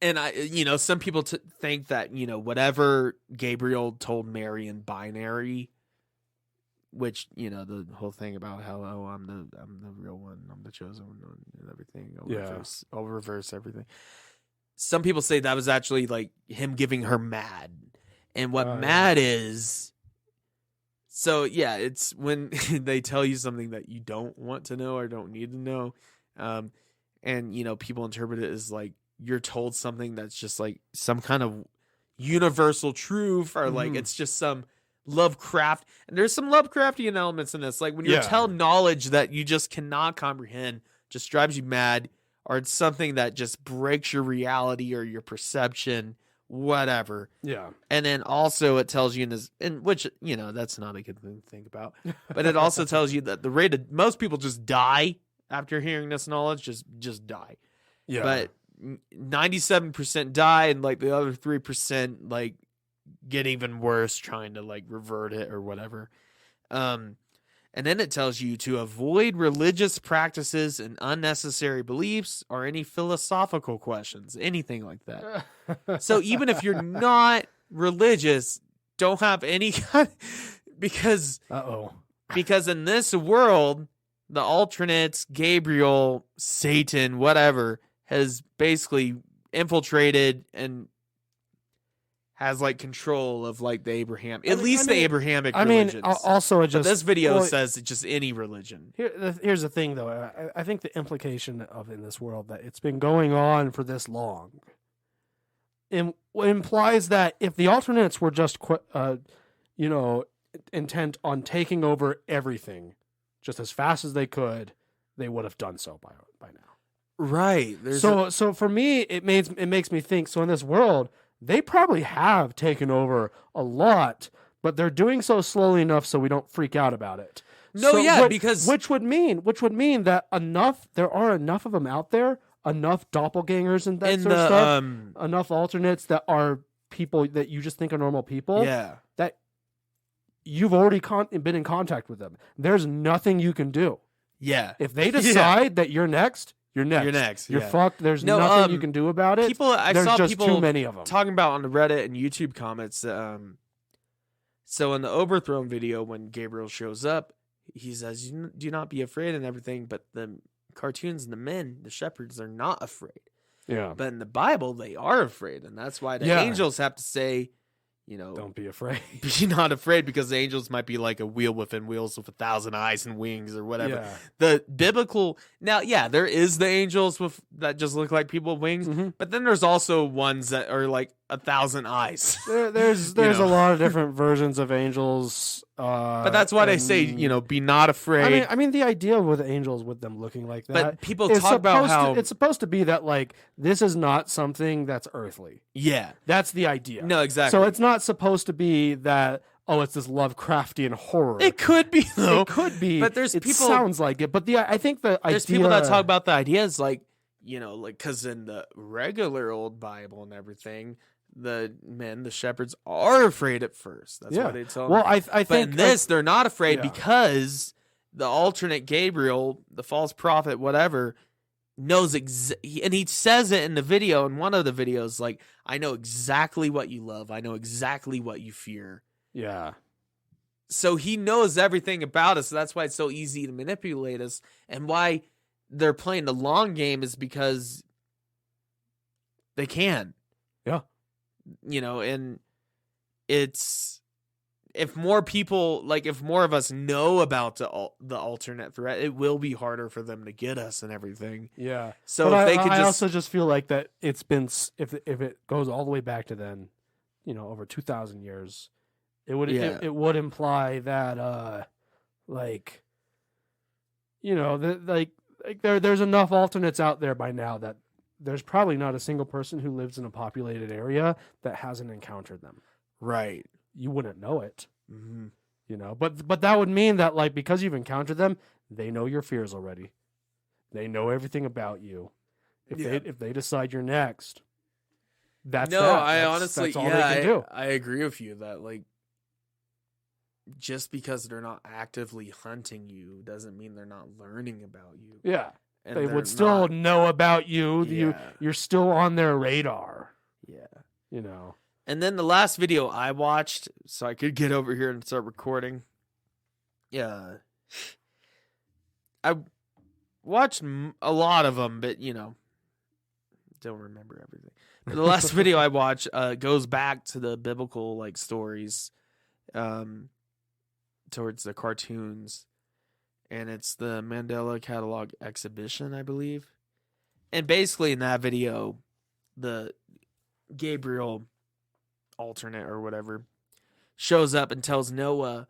And some people think that, whatever Gabriel told Mary in binary, which, the whole thing about how, I'm the real one, I'm the chosen one and everything. I'll reverse everything. Some people say that was actually like him giving her MAD. And what MAD is, so yeah, it's when they tell you something that you don't want to know or don't need to know. And, people interpret it as like, you're told something that's just like some kind of universal truth or like it's just some Lovecraft. And there's some Lovecraftian elements in this. Like when you're told knowledge that you just cannot comprehend, just drives you mad, or it's something that just breaks your reality or your perception, whatever. Yeah. And then also it tells you in this, in which, that's not a good thing to think about, but it also tells you that the rate of most people just die after hearing this knowledge, just die. Yeah. But 97% die, and like the other 3% like get even worse trying to like revert it or whatever. And then it tells you to avoid religious practices and unnecessary beliefs or any philosophical questions, anything like that. So even if you're not religious, don't have any kind because in this world, the alternates, Gabriel, Satan, whatever, has basically infiltrated and has like control of like the the Abrahamic religions. Also, but this video says it's just any religion. Here's the thing, though. I think the implication of in this world that it's been going on for this long implies that if the alternates were just, intent on taking over everything just as fast as they could, they would have done so by now. Right. So for me, it makes me think. So in this world, they probably have taken over a lot, but they're doing so slowly enough so we don't freak out about it. Because which would mean that there are enough of them out there, enough doppelgangers and that sort of stuff, enough alternates that are people that you just think are normal people. Yeah. That you've already been in contact with them. There's nothing you can do. Yeah. If they decide that you're next. You're next. You're fucked. There's nothing you can do about it. I saw just people too many of them talking about on the Reddit and YouTube comments. So in the overthrown video, when Gabriel shows up, he says, "Do not be afraid," and everything. But the cartoons and the men, the shepherds, are not afraid. Yeah. But in the Bible, they are afraid, and that's why the angels have to say, don't be afraid. Be not afraid, because the angels might be like a wheel within wheels with 1,000 eyes and wings or whatever. Yeah. The biblical there is the angels that just look like people with wings, but then there's also ones that are like 1,000 eyes. There's a lot of different versions of angels. But that's why they say, be not afraid. I mean, the idea with angels, with them looking like that, but people talk about how it's supposed to be that like this is not something that's earthly. Yeah, that's the idea. No, exactly. So it's not supposed to be that. Oh, it's this Lovecraftian horror. It could be though. It could be. But there's people. Sounds like it. But I think there's people that talk about the ideas like because in the regular old Bible and everything, the shepherds are afraid at first. That's why they tell them. Well, I think but in this, they're not afraid because the alternate Gabriel, the false prophet, whatever, knows and he says it in the video, in one of the videos, like, I know exactly what you love. I know exactly what you fear. Yeah. So he knows everything about us. So that's why it's so easy to manipulate us. And why they're playing the long game is because they can. Yeah. And it's if more people, like if more of us know about the alternate threat, it will be harder for them to get us and everything. Yeah. So but if they could I also just feel like that it's been, if it goes all the way back to then, over 2,000 years, it would it would imply that there's enough alternates out there by now that there's probably not a single person who lives in a populated area that hasn't encountered them. Right. You wouldn't know it. Mm-hmm. But that would mean that like because you've encountered them, they know your fears already. They know everything about you. If they decide you're next, that's honestly that's all they can do. I agree with you that like just because they're not actively hunting you doesn't mean they're not learning about you. Yeah. And they would still know about you. Yeah. You're still on their radar. Yeah. And then the last video I watched, so I could get over here and start recording. Yeah. I watched a lot of them, but, don't remember everything. But the last video I watched goes back to the biblical, like, stories towards the cartoons. And it's the Mandela Catalogue exhibition, I believe. And basically in that video, the Gabriel alternate or whatever shows up and tells Noah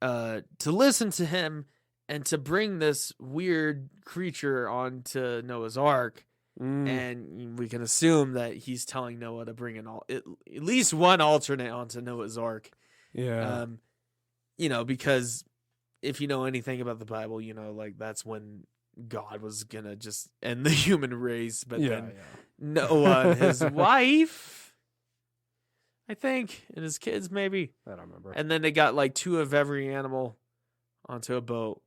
to listen to him and to bring this weird creature onto Noah's Ark. And we can assume that he's telling Noah to bring at least one alternate onto Noah's Ark. Yeah. Because if you know anything about the Bible, like that's when God was gonna just end the human race, but then Noah and his wife, I think, and his kids maybe. I don't remember. And then they got like 2 of every animal onto a boat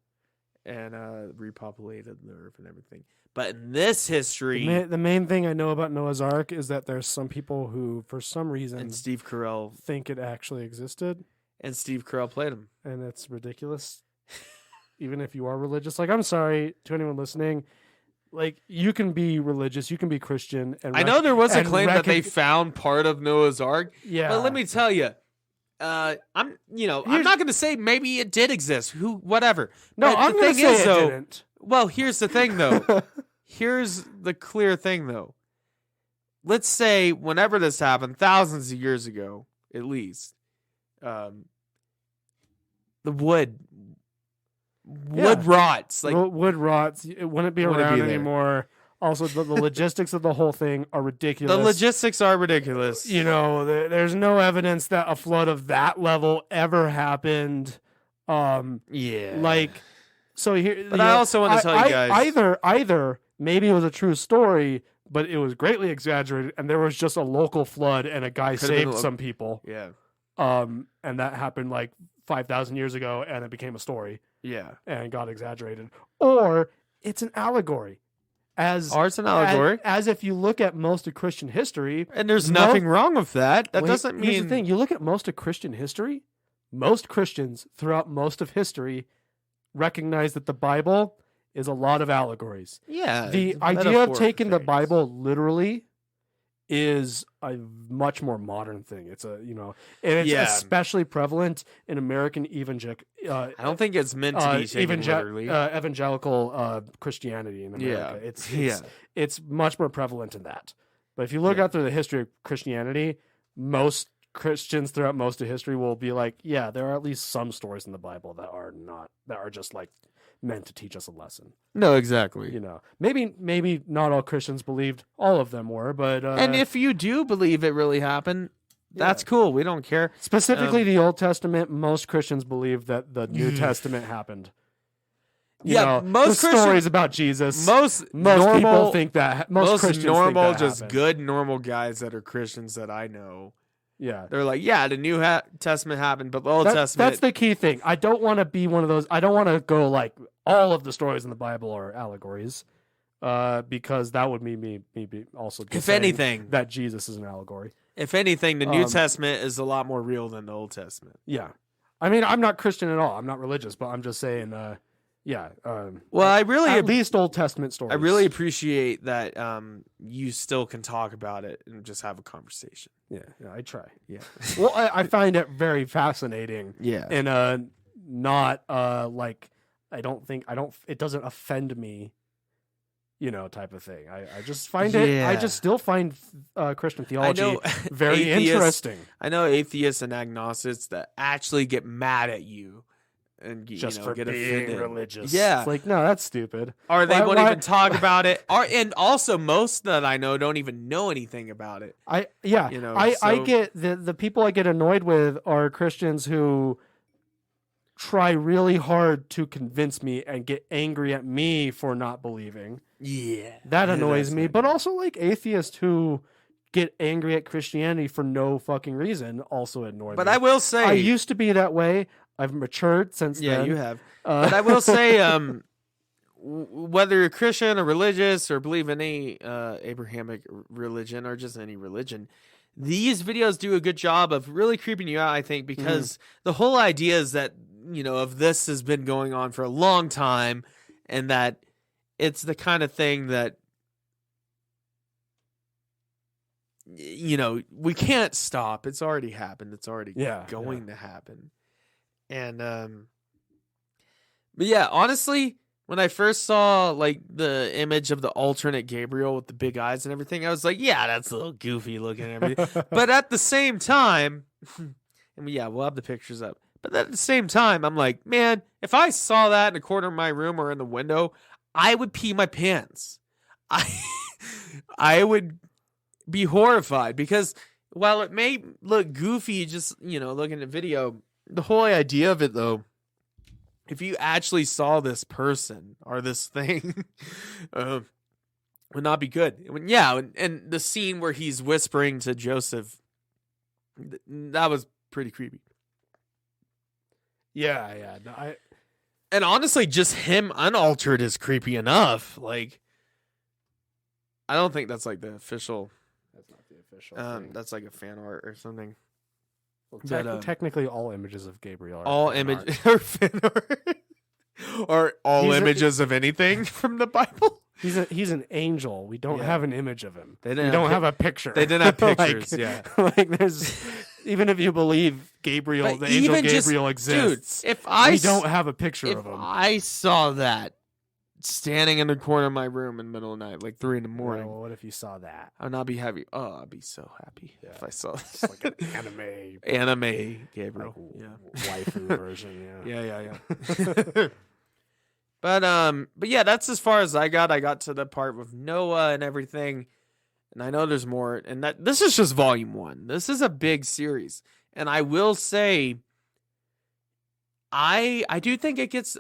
and repopulated the earth and everything. But in this history, the main thing I know about Noah's Ark is that there's some people who, for some reason, and Steve Carell think it actually existed. And Steve Carell played him. And it's ridiculous. Even if you are religious. Like, I'm sorry to anyone listening. Like, you can be religious. You can be Christian. And I know there was a claim that they found part of Noah's Ark. Yeah. But let me tell you. I'm not going to say maybe it did exist. Whatever. No, but I'm going to say it didn't. Well, here's the thing, though. Here's the clear thing, though. Let's say whenever this happened, thousands of years ago, at least, the wood rots. Like wood rots. It wouldn't be around anymore. Also, the logistics of the whole thing are ridiculous. The logistics are ridiculous. There's no evidence that a flood of that level ever happened. So here. But I also want to tell you guys, either maybe it was a true story, but it was greatly exaggerated, and there was just a local flood, and a guy saved some people. Yeah. And that happened like 5,000 years ago, and it became a story. Yeah. And got exaggerated. Or it's an allegory. as Art's an allegory. As if you look at most of Christian history, And there's nothing wrong with that. That doesn't mean... Here's the thing. You look at most of Christian history, most Christians throughout most of history recognize that the Bible is a lot of allegories. Yeah. The idea of taking the Bible literally is a much more modern thing. It's and it's especially prevalent in American evangelical. I don't think it's meant to be taken literally. Evangelical Christianity in America. It's much more prevalent in that. But if you look out through the history of Christianity, most Christians throughout most of history will be like, yeah, there are at least some stories in the Bible that are just like meant to teach us a lesson. No, exactly. Maybe not all Christians believed all of them were, but and if you do believe it really happened, that's cool. We don't care. Specifically, the Old Testament, most Christians believe that the New Testament happened. Most stories about Jesus. Most people think that. Most Christians normal, think that just happened. good normal guys that are Christians that I know. Yeah, they're like, the New Testament happened, but the Old Testament. That's the key thing. I don't want to be one of those. I don't want to go like all of the stories in the Bible are allegories, because that would mean me also. If anything, that Jesus is an allegory. If anything, the New Testament is a lot more real than the Old Testament. Yeah, I mean, I'm not Christian at all. I'm not religious, but I'm just saying. I really at least Old Testament stories. I really appreciate that you still can talk about it and just have a conversation. Yeah, I try. Yeah. Well, I find it very fascinating. Yeah. And not like it doesn't offend me, type of thing. I just find it. I just still find Christian theology very interesting. I know atheists and agnostics that actually get mad at you. And just for get being offended. Religious. Yeah. It's like, no, that's stupid. Or they won't even talk about it. And also most that I know don't even know anything about it. I get the people I get annoyed with are Christians who try really hard to convince me and get angry at me for not believing. Yeah. That annoys me. But also like atheists who get angry at Christianity for no fucking reason also annoy me. But I will say, I used to be that way. I've matured since then. Yeah, you have. But I will say, whether you're Christian or religious or believe in any Abrahamic religion or just any religion, these videos do a good job of really creeping you out, I think, because the whole idea is that, of this has been going on for a long time and that it's the kind of thing that, we can't stop. It's already happened. It's already going to happen. And, but yeah, honestly, when I first saw like the image of the alternate Gabriel with the big eyes and everything, I was like, yeah, that's a little goofy looking and everything. But at the same time, and we'll have the pictures up. But at the same time, I'm like, man, if I saw that in a corner of my room or in the window, I would pee my pants. I would be horrified because while it may look goofy, just, looking at the video, the whole idea of it, though, if you actually saw this person or this thing, would not be good. And the scene where he's whispering to Joseph, that was pretty creepy. Yeah. No, and honestly, just him unaltered is creepy enough. Like, I don't think that's like the official. That's not the official. Thing. That's like a fan art or something. Well, technically, all images of Gabriel are all images are fan art, or all images of anything from the Bible. He's an angel. We don't have an image of him. We don't have a picture. They didn't have pictures. Like there's even if you believe Gabriel, the angel Gabriel exists. Dude, we don't have a picture of him. I saw that standing in the corner of my room in the middle of the night, like 3 a.m. Well, what if you saw that? I'd not be happy. Oh, I'd be so happy if I saw it's like an anime Gabriel, waifu version. Yeah. But yeah, that's as far as I got. I got to the part with Noah and everything, and I know there's more. And that this is just volume 1. This is a big series, and I will say, I do think it gets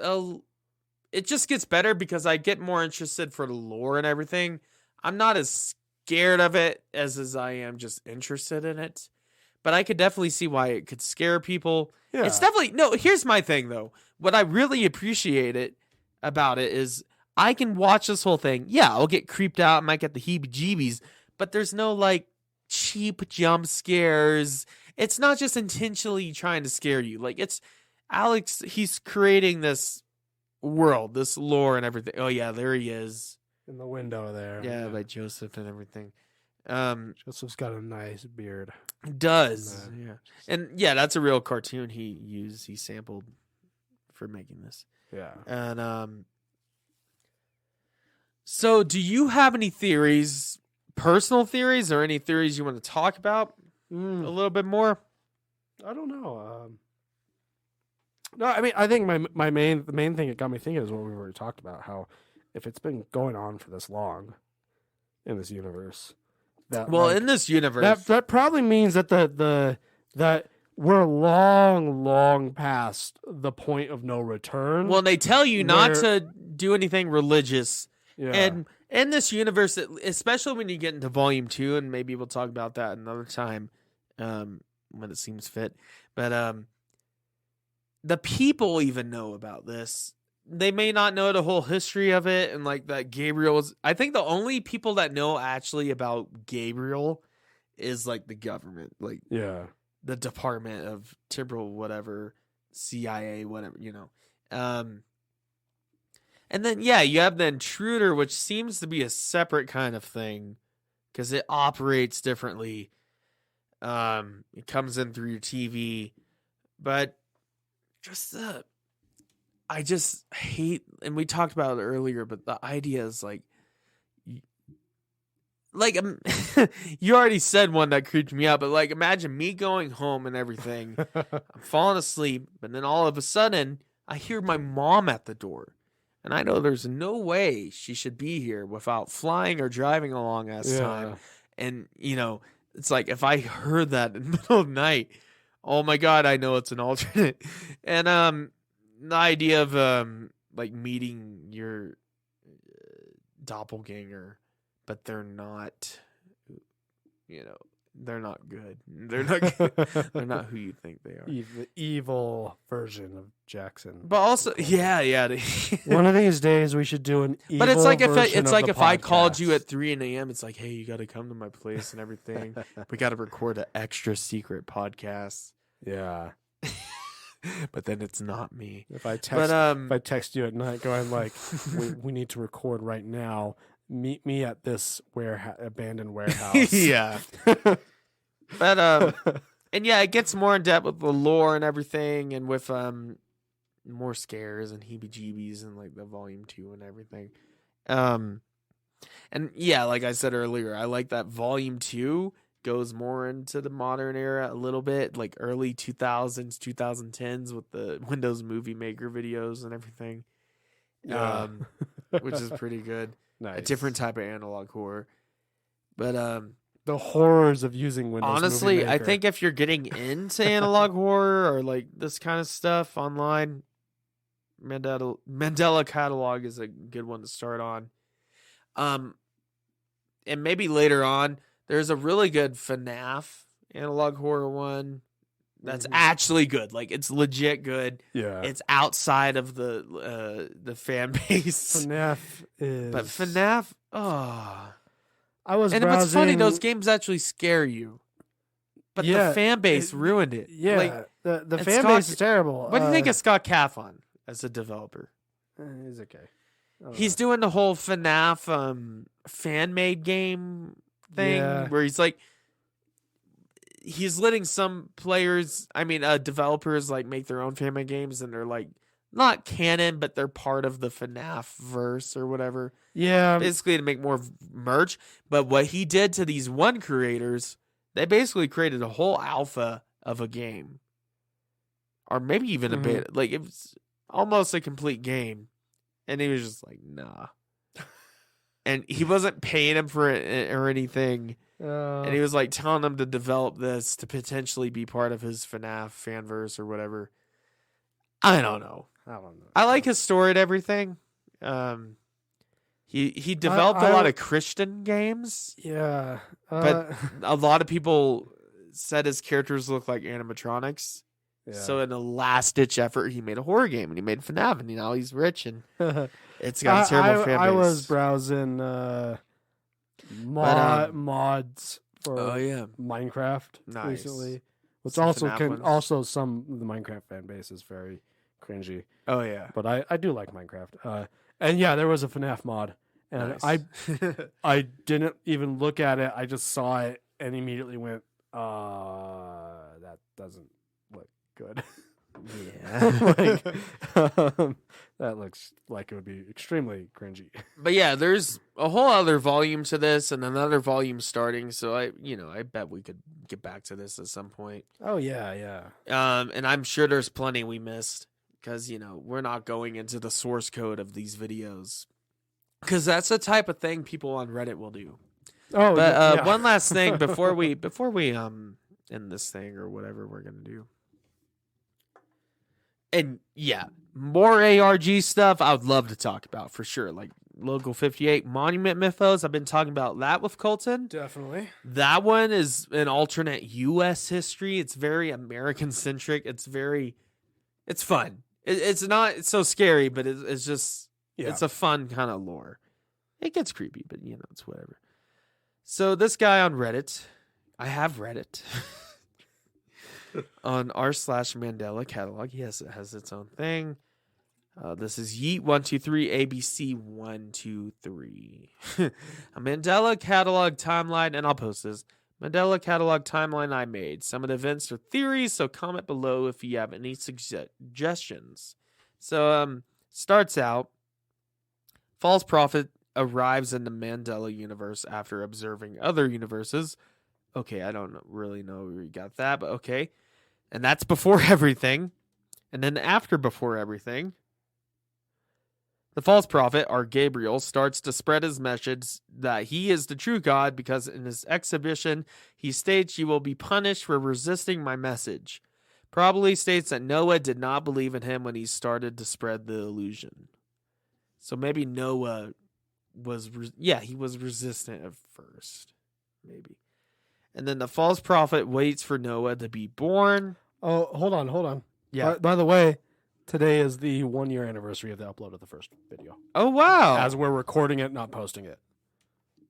it just gets better because I get more interested for the lore and everything. I'm not as scared of it as I am just interested in it. But I could definitely see why it could scare people. Yeah. It's definitely... No, here's my thing, though. What I really appreciate about it is I can watch this whole thing. Yeah, I'll get creeped out. I might get the heebie-jeebies, but there's no like cheap jump scares. It's not just intentionally trying to scare you. Like it's Alex, he's creating this world, this lore and everything. Oh yeah, there he is. In the window there. Yeah, by Joseph and everything. Joseph's got a nice beard. Does. Yeah. And yeah, that's a real cartoon he sampled for making this. Yeah. And so do you have any theories, personal theories, or any theories you want to talk about a little bit more? I don't know. No, I mean, I think the main thing that got me thinking is what we've already talked about, how if it's been going on for this long in this universe, in this universe, that probably means that that we're long past the point of no return. Well, they tell you not to do anything religious. Yeah. And in this universe, especially when you get into Volume 2, and maybe we'll talk about that another time when it seems fit. But the people even know about this. They may not know the whole history of it, and like that Gabriel is. I think the only people that know actually about Gabriel is like the government, like the Department of Temporal whatever, CIA, whatever, you know. And then you have the Intruder, which seems to be a separate kind of thing because it operates differently. It comes in through your TV, but I just hate, and we talked about it earlier, but the idea is like you already said one that creeped me out, but like imagine me going home and everything. I'm falling asleep, but then all of a sudden I hear my mom at the door. And I know there's no way she should be here without flying or driving a long ass time. And, you know, it's like if I heard that in the middle of the night, oh my God, I know it's an alternate. And the idea of like meeting your doppelganger, but they're not, you know, they're not good. They're not good. They're not who you think they are. The evil version of Jackson. But also, yeah. One of these days we should do an evil. But it's like if I called you at 3 a.m. It's like, hey, you got to come to my place and everything. We got to record an extra secret podcast. Yeah. But then it's not me. If I text you at night, going like, we need to record right now. Meet me at this abandoned warehouse. Yeah. But and yeah, it gets more in depth with the lore and everything, and with more scares and heebie-jeebies and like the Volume 2 and everything. And yeah, like I said earlier, I like that Volume 2 goes more into the modern era a little bit, like early 2000s, 2010s with the Windows Movie Maker videos and everything. Which is pretty good. Nice. A different type of analog horror. But the horrors of using Windows honestly, Movie Maker. I think if you're getting into analog horror or like this kind of stuff online, Mandela Catalogue is a good one to start on. And maybe later on, there's a really good FNAF analog horror one that's actually good. Like it's legit good. Yeah, it's outside of the fan base. FNAF is, but FNAF, I was and browsing... it's funny, those games actually scare you, but the fan base ruined it. Yeah, like, the fan base is terrible. What do you think of Scott Cawthon as a developer? He's okay. He's doing the whole FNAF fan made game thing where he's like, he's letting some developers like make their own fan made games, and they're like not canon, but they're part of the FNAF verse or whatever. Yeah. Basically to make more merch. But what he did to these one creators, they basically created a whole alpha of a game. Or maybe even a beta. Like it was almost a complete game. And he was just like, nah. And he wasn't paying him for it or anything. And he was like telling them to develop this to potentially be part of his FNAF fanverse or whatever. I don't know. I like his story and everything. He developed a lot of Christian games. Yeah. But a lot of people said his characters look like animatronics. Yeah. So in a last-ditch effort, he made a horror game, and he made FNAF, and now he's rich, and it's got a terrible fan base. I was browsing mods for Minecraft recently. Which also some of the Minecraft fan base is very cringy. Oh, yeah. But I do like Minecraft. And yeah, there was a FNAF mod. And nice. I didn't even look at it. I just saw it and immediately went, that doesn't look good. Yeah. That looks like it would be extremely cringy. But yeah, there's a whole other volume to this and another volume starting. So I bet we could get back to this at some point. Oh yeah. And I'm sure there's plenty we missed because, we're not going into the source code of these videos because that's the type of thing people on Reddit will do. Oh, but yeah. One last thing before we end this thing or whatever we're going to do. And yeah, more ARG stuff I would love to talk about for sure. Like Local 58 Monument Mythos. I've been talking about that with Colton. Definitely. That one is an alternate U.S. history. It's very American centric. It's fun. It's not so scary, but it's just, it's a fun kind of lore. It gets creepy, but it's whatever. So this guy on Reddit, I have Reddit. On r/Mandela Catalogue. Yes, it has its own thing. This is Yeet123 ABC123. A Mandela Catalogue timeline, and I'll post this. Mandela Catalogue timeline I made. Some of the events are theories, so comment below if you have any suggestions. So, starts out. False prophet arrives in the Mandela universe after observing other universes. Okay, I don't really know where you got that, but okay. And that's before everything. And then after before everything, the false prophet, our Gabriel, starts to spread his message that he is the true God because in his exhibition, he states you will be punished for resisting my message. Probably states that Noah did not believe in him when he started to spread the illusion. So maybe Noah was, he was resistant at first. Maybe. And then the false prophet waits for Noah to be born. Oh, hold on. Yeah. By the way, today is the 1-year anniversary of the upload of the first video. Oh, wow. As we're recording it, not posting it.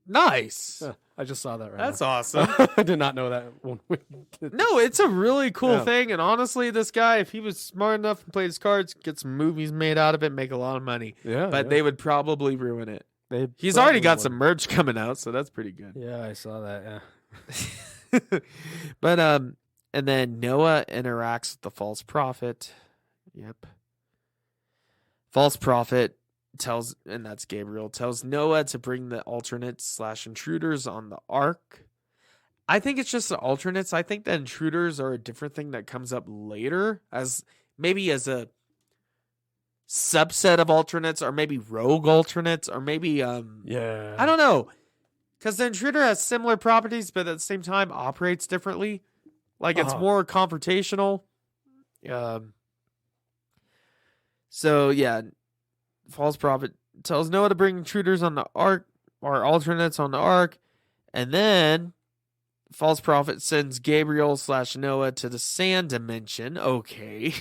Nice. I just saw that right That's now. awesome. I did not know that. No, it's a really cool thing. And honestly, this guy, if he was smart enough and played his cards, get some movies made out of it, make a lot of money. Yeah. But they would probably ruin it. He's already got some merch coming out, so that's pretty good. Yeah, I saw that, yeah. But and then Noah interacts with the false prophet. Yep. False prophet tells, and that's Gabriel, tells Noah to bring the alternates/intruders on the ark. I think it's just the alternates. I think the intruders are a different thing that comes up later as a subset of alternates, or maybe rogue alternates, or maybe I don't know. Because the intruder has similar properties, but at the same time operates differently. Like it's more confrontational. So yeah, false prophet tells Noah to bring intruders on the ark, or alternates on the ark, and then false prophet sends Gabriel/Noah to the sand dimension. Okay,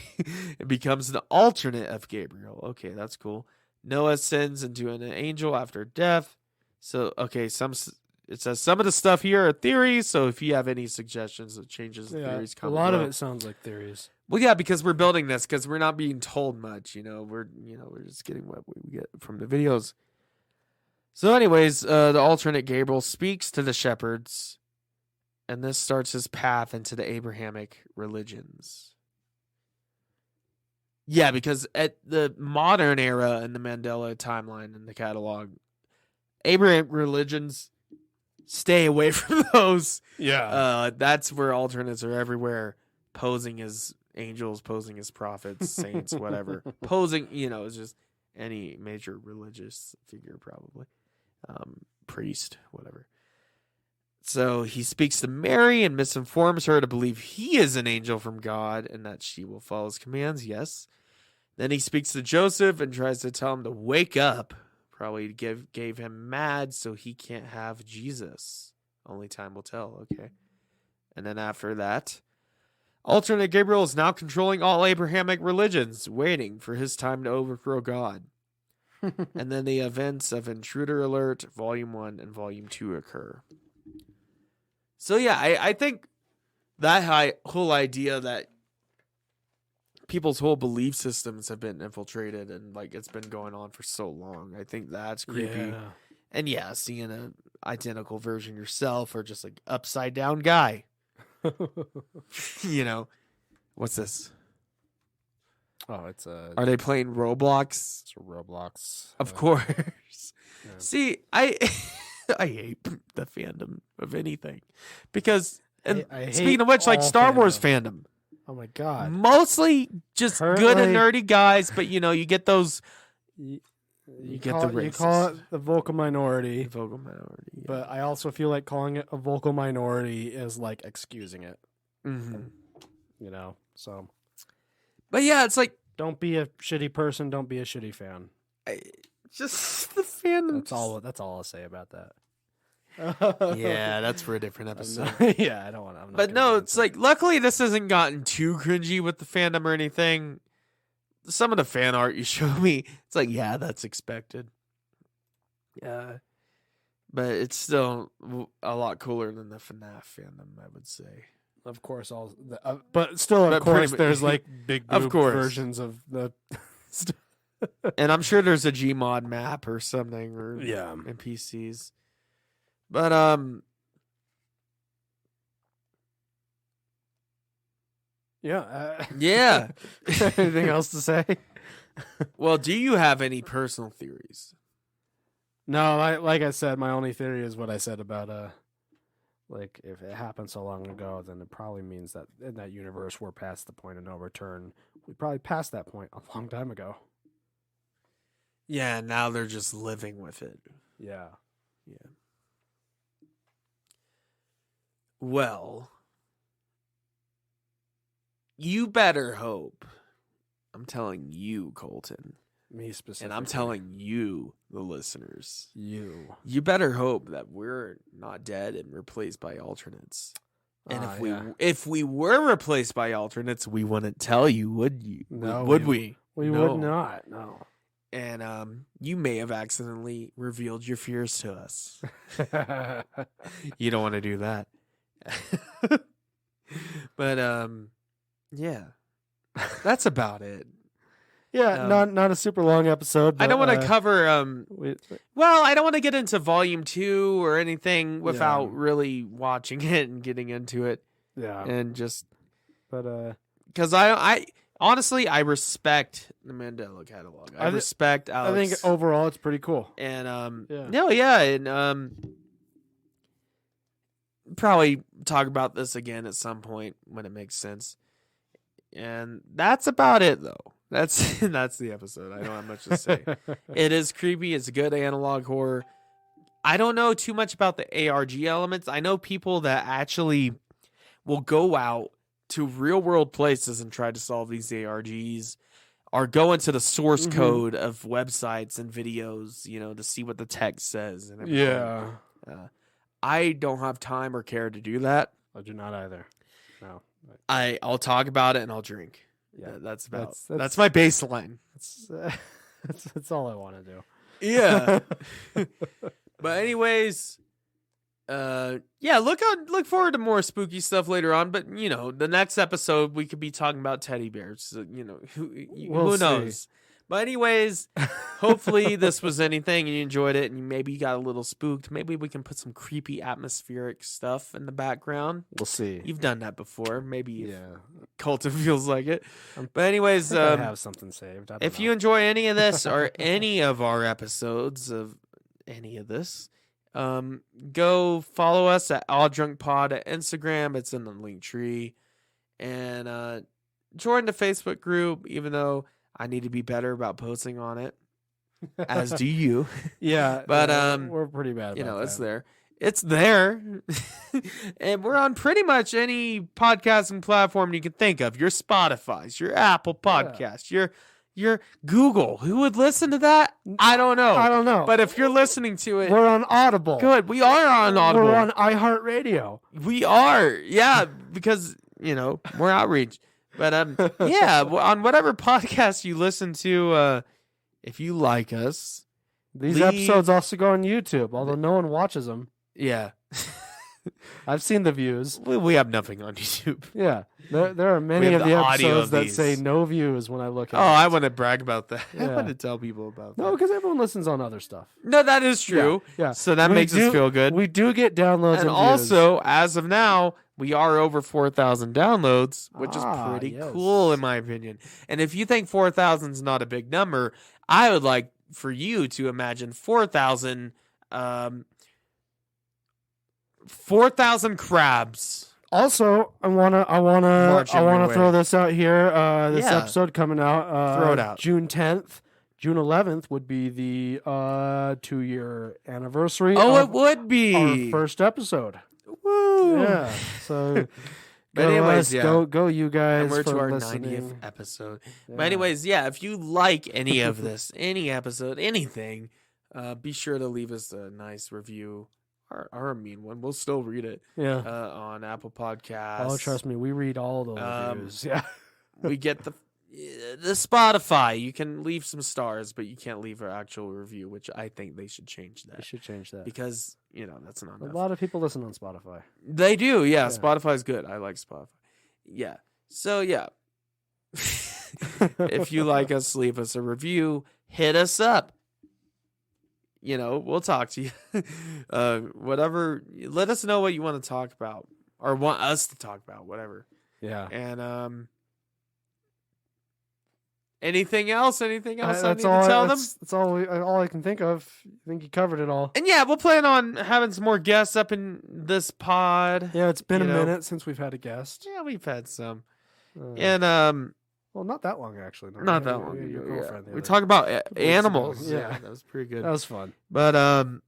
it becomes the alternate of Gabriel. Okay, that's cool. Noah sends into an angel after death. So, okay, it says some of the stuff here are theories, so if you have any suggestions that changes the theories, a lot of it sounds like theories. Well, yeah, because we're building this, because we're not being told much, we're just getting what we get from the videos. So anyways, the alternate Gabriel speaks to the shepherds, and this starts his path into the Abrahamic religions. Yeah, because at the modern era in the Mandela timeline in the catalog, Abrahamic religions, stay away from those. Yeah. That's where alternates are everywhere, posing as angels, posing as prophets, saints, whatever. Posing, it's just any major religious figure, probably. Priest, whatever. So he speaks to Mary and misinforms her to believe he is an angel from God and that she will follow his commands. Yes. Then he speaks to Joseph and tries to tell him to wake up. Probably gave him mad so he can't have Jesus. Only time will tell. Okay. And then after that, Alternate Gabriel is now controlling all Abrahamic religions, waiting for his time to overthrow God. And then the events of Intruder Alert, Volume 1 and Volume 2 occur. So yeah, I think that whole idea that people's whole belief systems have been infiltrated and like it's been going on for so long, I think that's creepy. Yeah. And yeah, seeing an identical version yourself or just like upside down guy. You know, what's this? Oh, it's a. Are they playing Roblox? It's a Roblox. Of course. Yeah. See, I hate the fandom of anything because, and I speaking of which, like Star Wars fandom. Oh my god! Mostly just good and nerdy guys, but you know, you get those. You get the racists. You call it the vocal minority. Vocal minority. Yeah. But I also feel like calling it a vocal minority is like excusing it. Mm-hmm. You know, so. But yeah, it's like, don't be a shitty person. Don't be a shitty fan. Just the fandom. That's all I'll say about that. Yeah, that's for a different episode. Yeah, I don't want. But no, it's like, luckily this hasn't gotten too cringy with the fandom or anything. Some of the fan art you show me, it's like, yeah, that's expected. Yeah, but it's still a lot cooler than the FNAF fandom, I would say. Of course, but still, of course, there's like big of course versions of the. And I'm sure there's a Gmod map or something, or yeah, NPCs. But yeah, yeah. Anything else to say? Well, do you have any personal theories? No, like I said, my only theory is what I said about like if it happened so long ago, then it probably means that in that universe we're past the point of no return. We probably passed that point a long time ago. Yeah, now they're just living with it. Yeah. Yeah. Well, you better hope. I'm telling you, Colton. Me specifically. And I'm telling you, the listeners. You better hope that we're not dead and replaced by alternates. And if we were replaced by alternates, we wouldn't tell you, would you? No, would we? We would not. No. And you may have accidentally revealed your fears to us. You don't want to do that. But yeah. That's about it. Yeah, not a super long episode. But, I don't want to cover well, I don't want to get into volume 2 or anything without really watching it and getting into it. Yeah. And just but cuz I honestly I respect the Mandela Catalogue. I respect Alex. I think overall it's pretty cool. And and probably talk about this again at some point when it makes sense. And that's about it though. That's the episode. I don't have much to say. It is creepy. It's good analog horror. I don't know too much about the ARG elements. I know people that actually will go out to real world places and try to solve these ARGs, or go into the source code of websites and videos, you know, to see what the text says. And everything. Yeah. I don't have time or care to do that. I do not either. No. I'll talk about it and I'll drink. Yeah, that's my baseline. That's all I want to do. Yeah. But anyways, look forward to more spooky stuff later on. But you know, the next episode we could be talking about teddy bears. So, you know, who knows? But anyways, hopefully this was anything and you enjoyed it and maybe you got a little spooked. Maybe we can put some creepy atmospheric stuff in the background. We'll see. You've done that before. Maybe Colton feels like it. But anyways, I have something saved. If you enjoy any of this or any of our episodes of any of this, go follow us at All Drunk Pod at Instagram. It's in the Linktree. And join the Facebook group, even though I need to be better about posting on it, as do you. Yeah, but we're pretty bad. About it's there. It's there, and we're on pretty much any podcasting platform you can think of. Your Spotify's, your Apple Podcasts, your Google. Who would listen to that? I don't know. But if you're listening to it, we're on Audible. Good, we are on Audible. We're on iHeartRadio. We are, yeah, because more outreach. But yeah, on whatever podcast you listen to, if you like us, these episodes also go on YouTube, although no one watches them. Yeah. I've seen the views. We have nothing on YouTube. Yeah. There are many of the episodes that say no views when I look at it. I want to brag about that. Yeah. I want to tell people about that. No, because everyone listens on other stuff. No, that is true. Yeah. So that makes us feel good. We do get downloads and also, as of now, we are over 4,000 downloads, which is pretty cool in my opinion. And if you think 4,000 is not a big number, I would like for you to imagine 4,000 crabs. Also, I wanna throw this out here. This episode coming out. Throw it out. June 10th. June 11th would be the 2-year anniversary. It would be our first episode. Woo! Yeah. So, but anyways, go you guys. And we're for to our listening. 90th episode. Yeah. But anyways, if you like any of this, any episode, anything, be sure to leave us a nice review. Or a mean one. We'll still read it. Yeah. On Apple Podcasts. Oh, trust me, we read all those reviews. Yeah. We get the Spotify. You can leave some stars, but you can't leave an actual review, which I think they should change that. They should change that. Because, that's not enough. A lot of people listen on Spotify. They do, yeah. Spotify's good. I like Spotify. Yeah. So, yeah. If you like us, leave us a review. Hit us up. We'll talk to you. Whatever. Let us know what you want to talk about or want us to talk about, whatever. Yeah. And anything else? Anything else I need to tell them? That's all I can think of. I think you covered it all. And we'll plan on having some more guests up in this pod. Yeah, it's been a minute since we've had a guest. Yeah, we've had some. And well, not that long actually. Not that long. Your girlfriend. We talk about animals. Yeah, that was pretty good. That was fun. But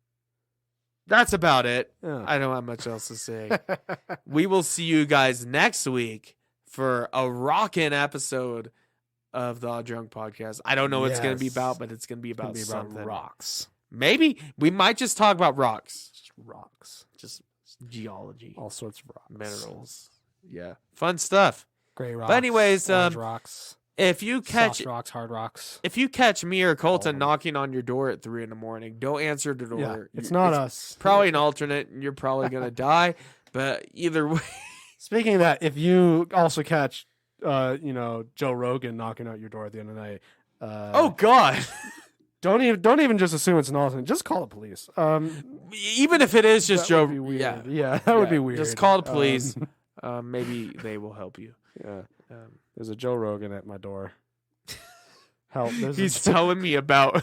that's about it. Yeah. I don't have much else to say. We will see you guys next week for a rockin' episode of the Odd Drunk Podcast. I don't know what it's going to be about, but it's going to be about something. Rocks. Maybe we might just talk about rocks. Just rocks. Just geology. All sorts of rocks. Minerals. Yeah. Fun stuff. Gray rocks. But anyways, rocks. If you catch soft rocks, hard rocks. If you catch me or Colton knocking on your door at 3 a.m, don't answer the door. Yeah, it's not us. Probably an alternate, and you're probably gonna die. But either way. Speaking of that, if you also catch, Joe Rogan knocking at your door at the end of the night. Oh God! Don't even just assume it's an alternate. Just call the police. Even if it is just Joe, would be weird. Yeah, that would be weird. Just call the police. Maybe they will help you. Yeah. There's a Joe Rogan at my door. Help. He's telling me about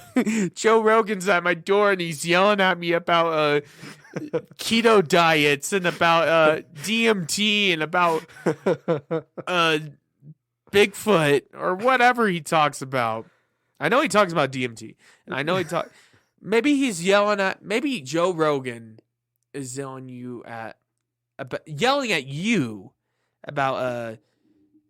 Joe Rogan's at my door and he's yelling at me about keto diets and about DMT and about Bigfoot or whatever he talks about. I know he talks about DMT. And I know maybe Joe Rogan is yelling at you about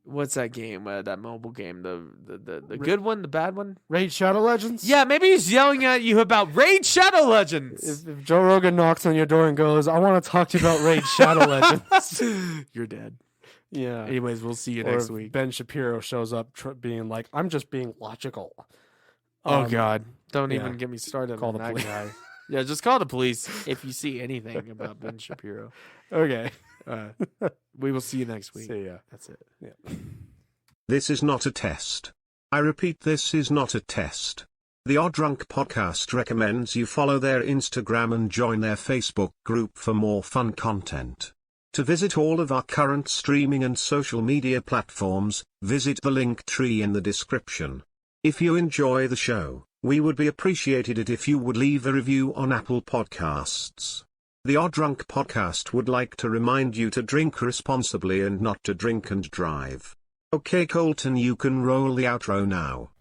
what's that game? That mobile game, the good one, the bad one, Raid Shadow Legends. Yeah, maybe he's yelling at you about Raid Shadow Legends. If Joe Rogan knocks on your door and goes, "I want to talk to you about Raid Shadow Legends," you're dead. Yeah. Anyways, we'll see you next week. Ben Shapiro shows up being like, "I'm just being logical." Oh God! Don't even get me started call on the that police. guy. Yeah, just call the police if you see anything about Ben Shapiro. Okay. We will see you next week. See ya. That's it. Yeah. This is not a test. I repeat, this is not a test. The Odd Drunk Podcast recommends you follow their Instagram and join their Facebook group for more fun content. To visit all of our current streaming and social media platforms, visit the Linktree in the description. If you enjoy the show, we would be appreciated it if you would leave a review on Apple Podcasts. The Odd Drunk Podcast would like to remind you to drink responsibly and not to drink and drive. Okay, Colton, you can roll the outro now.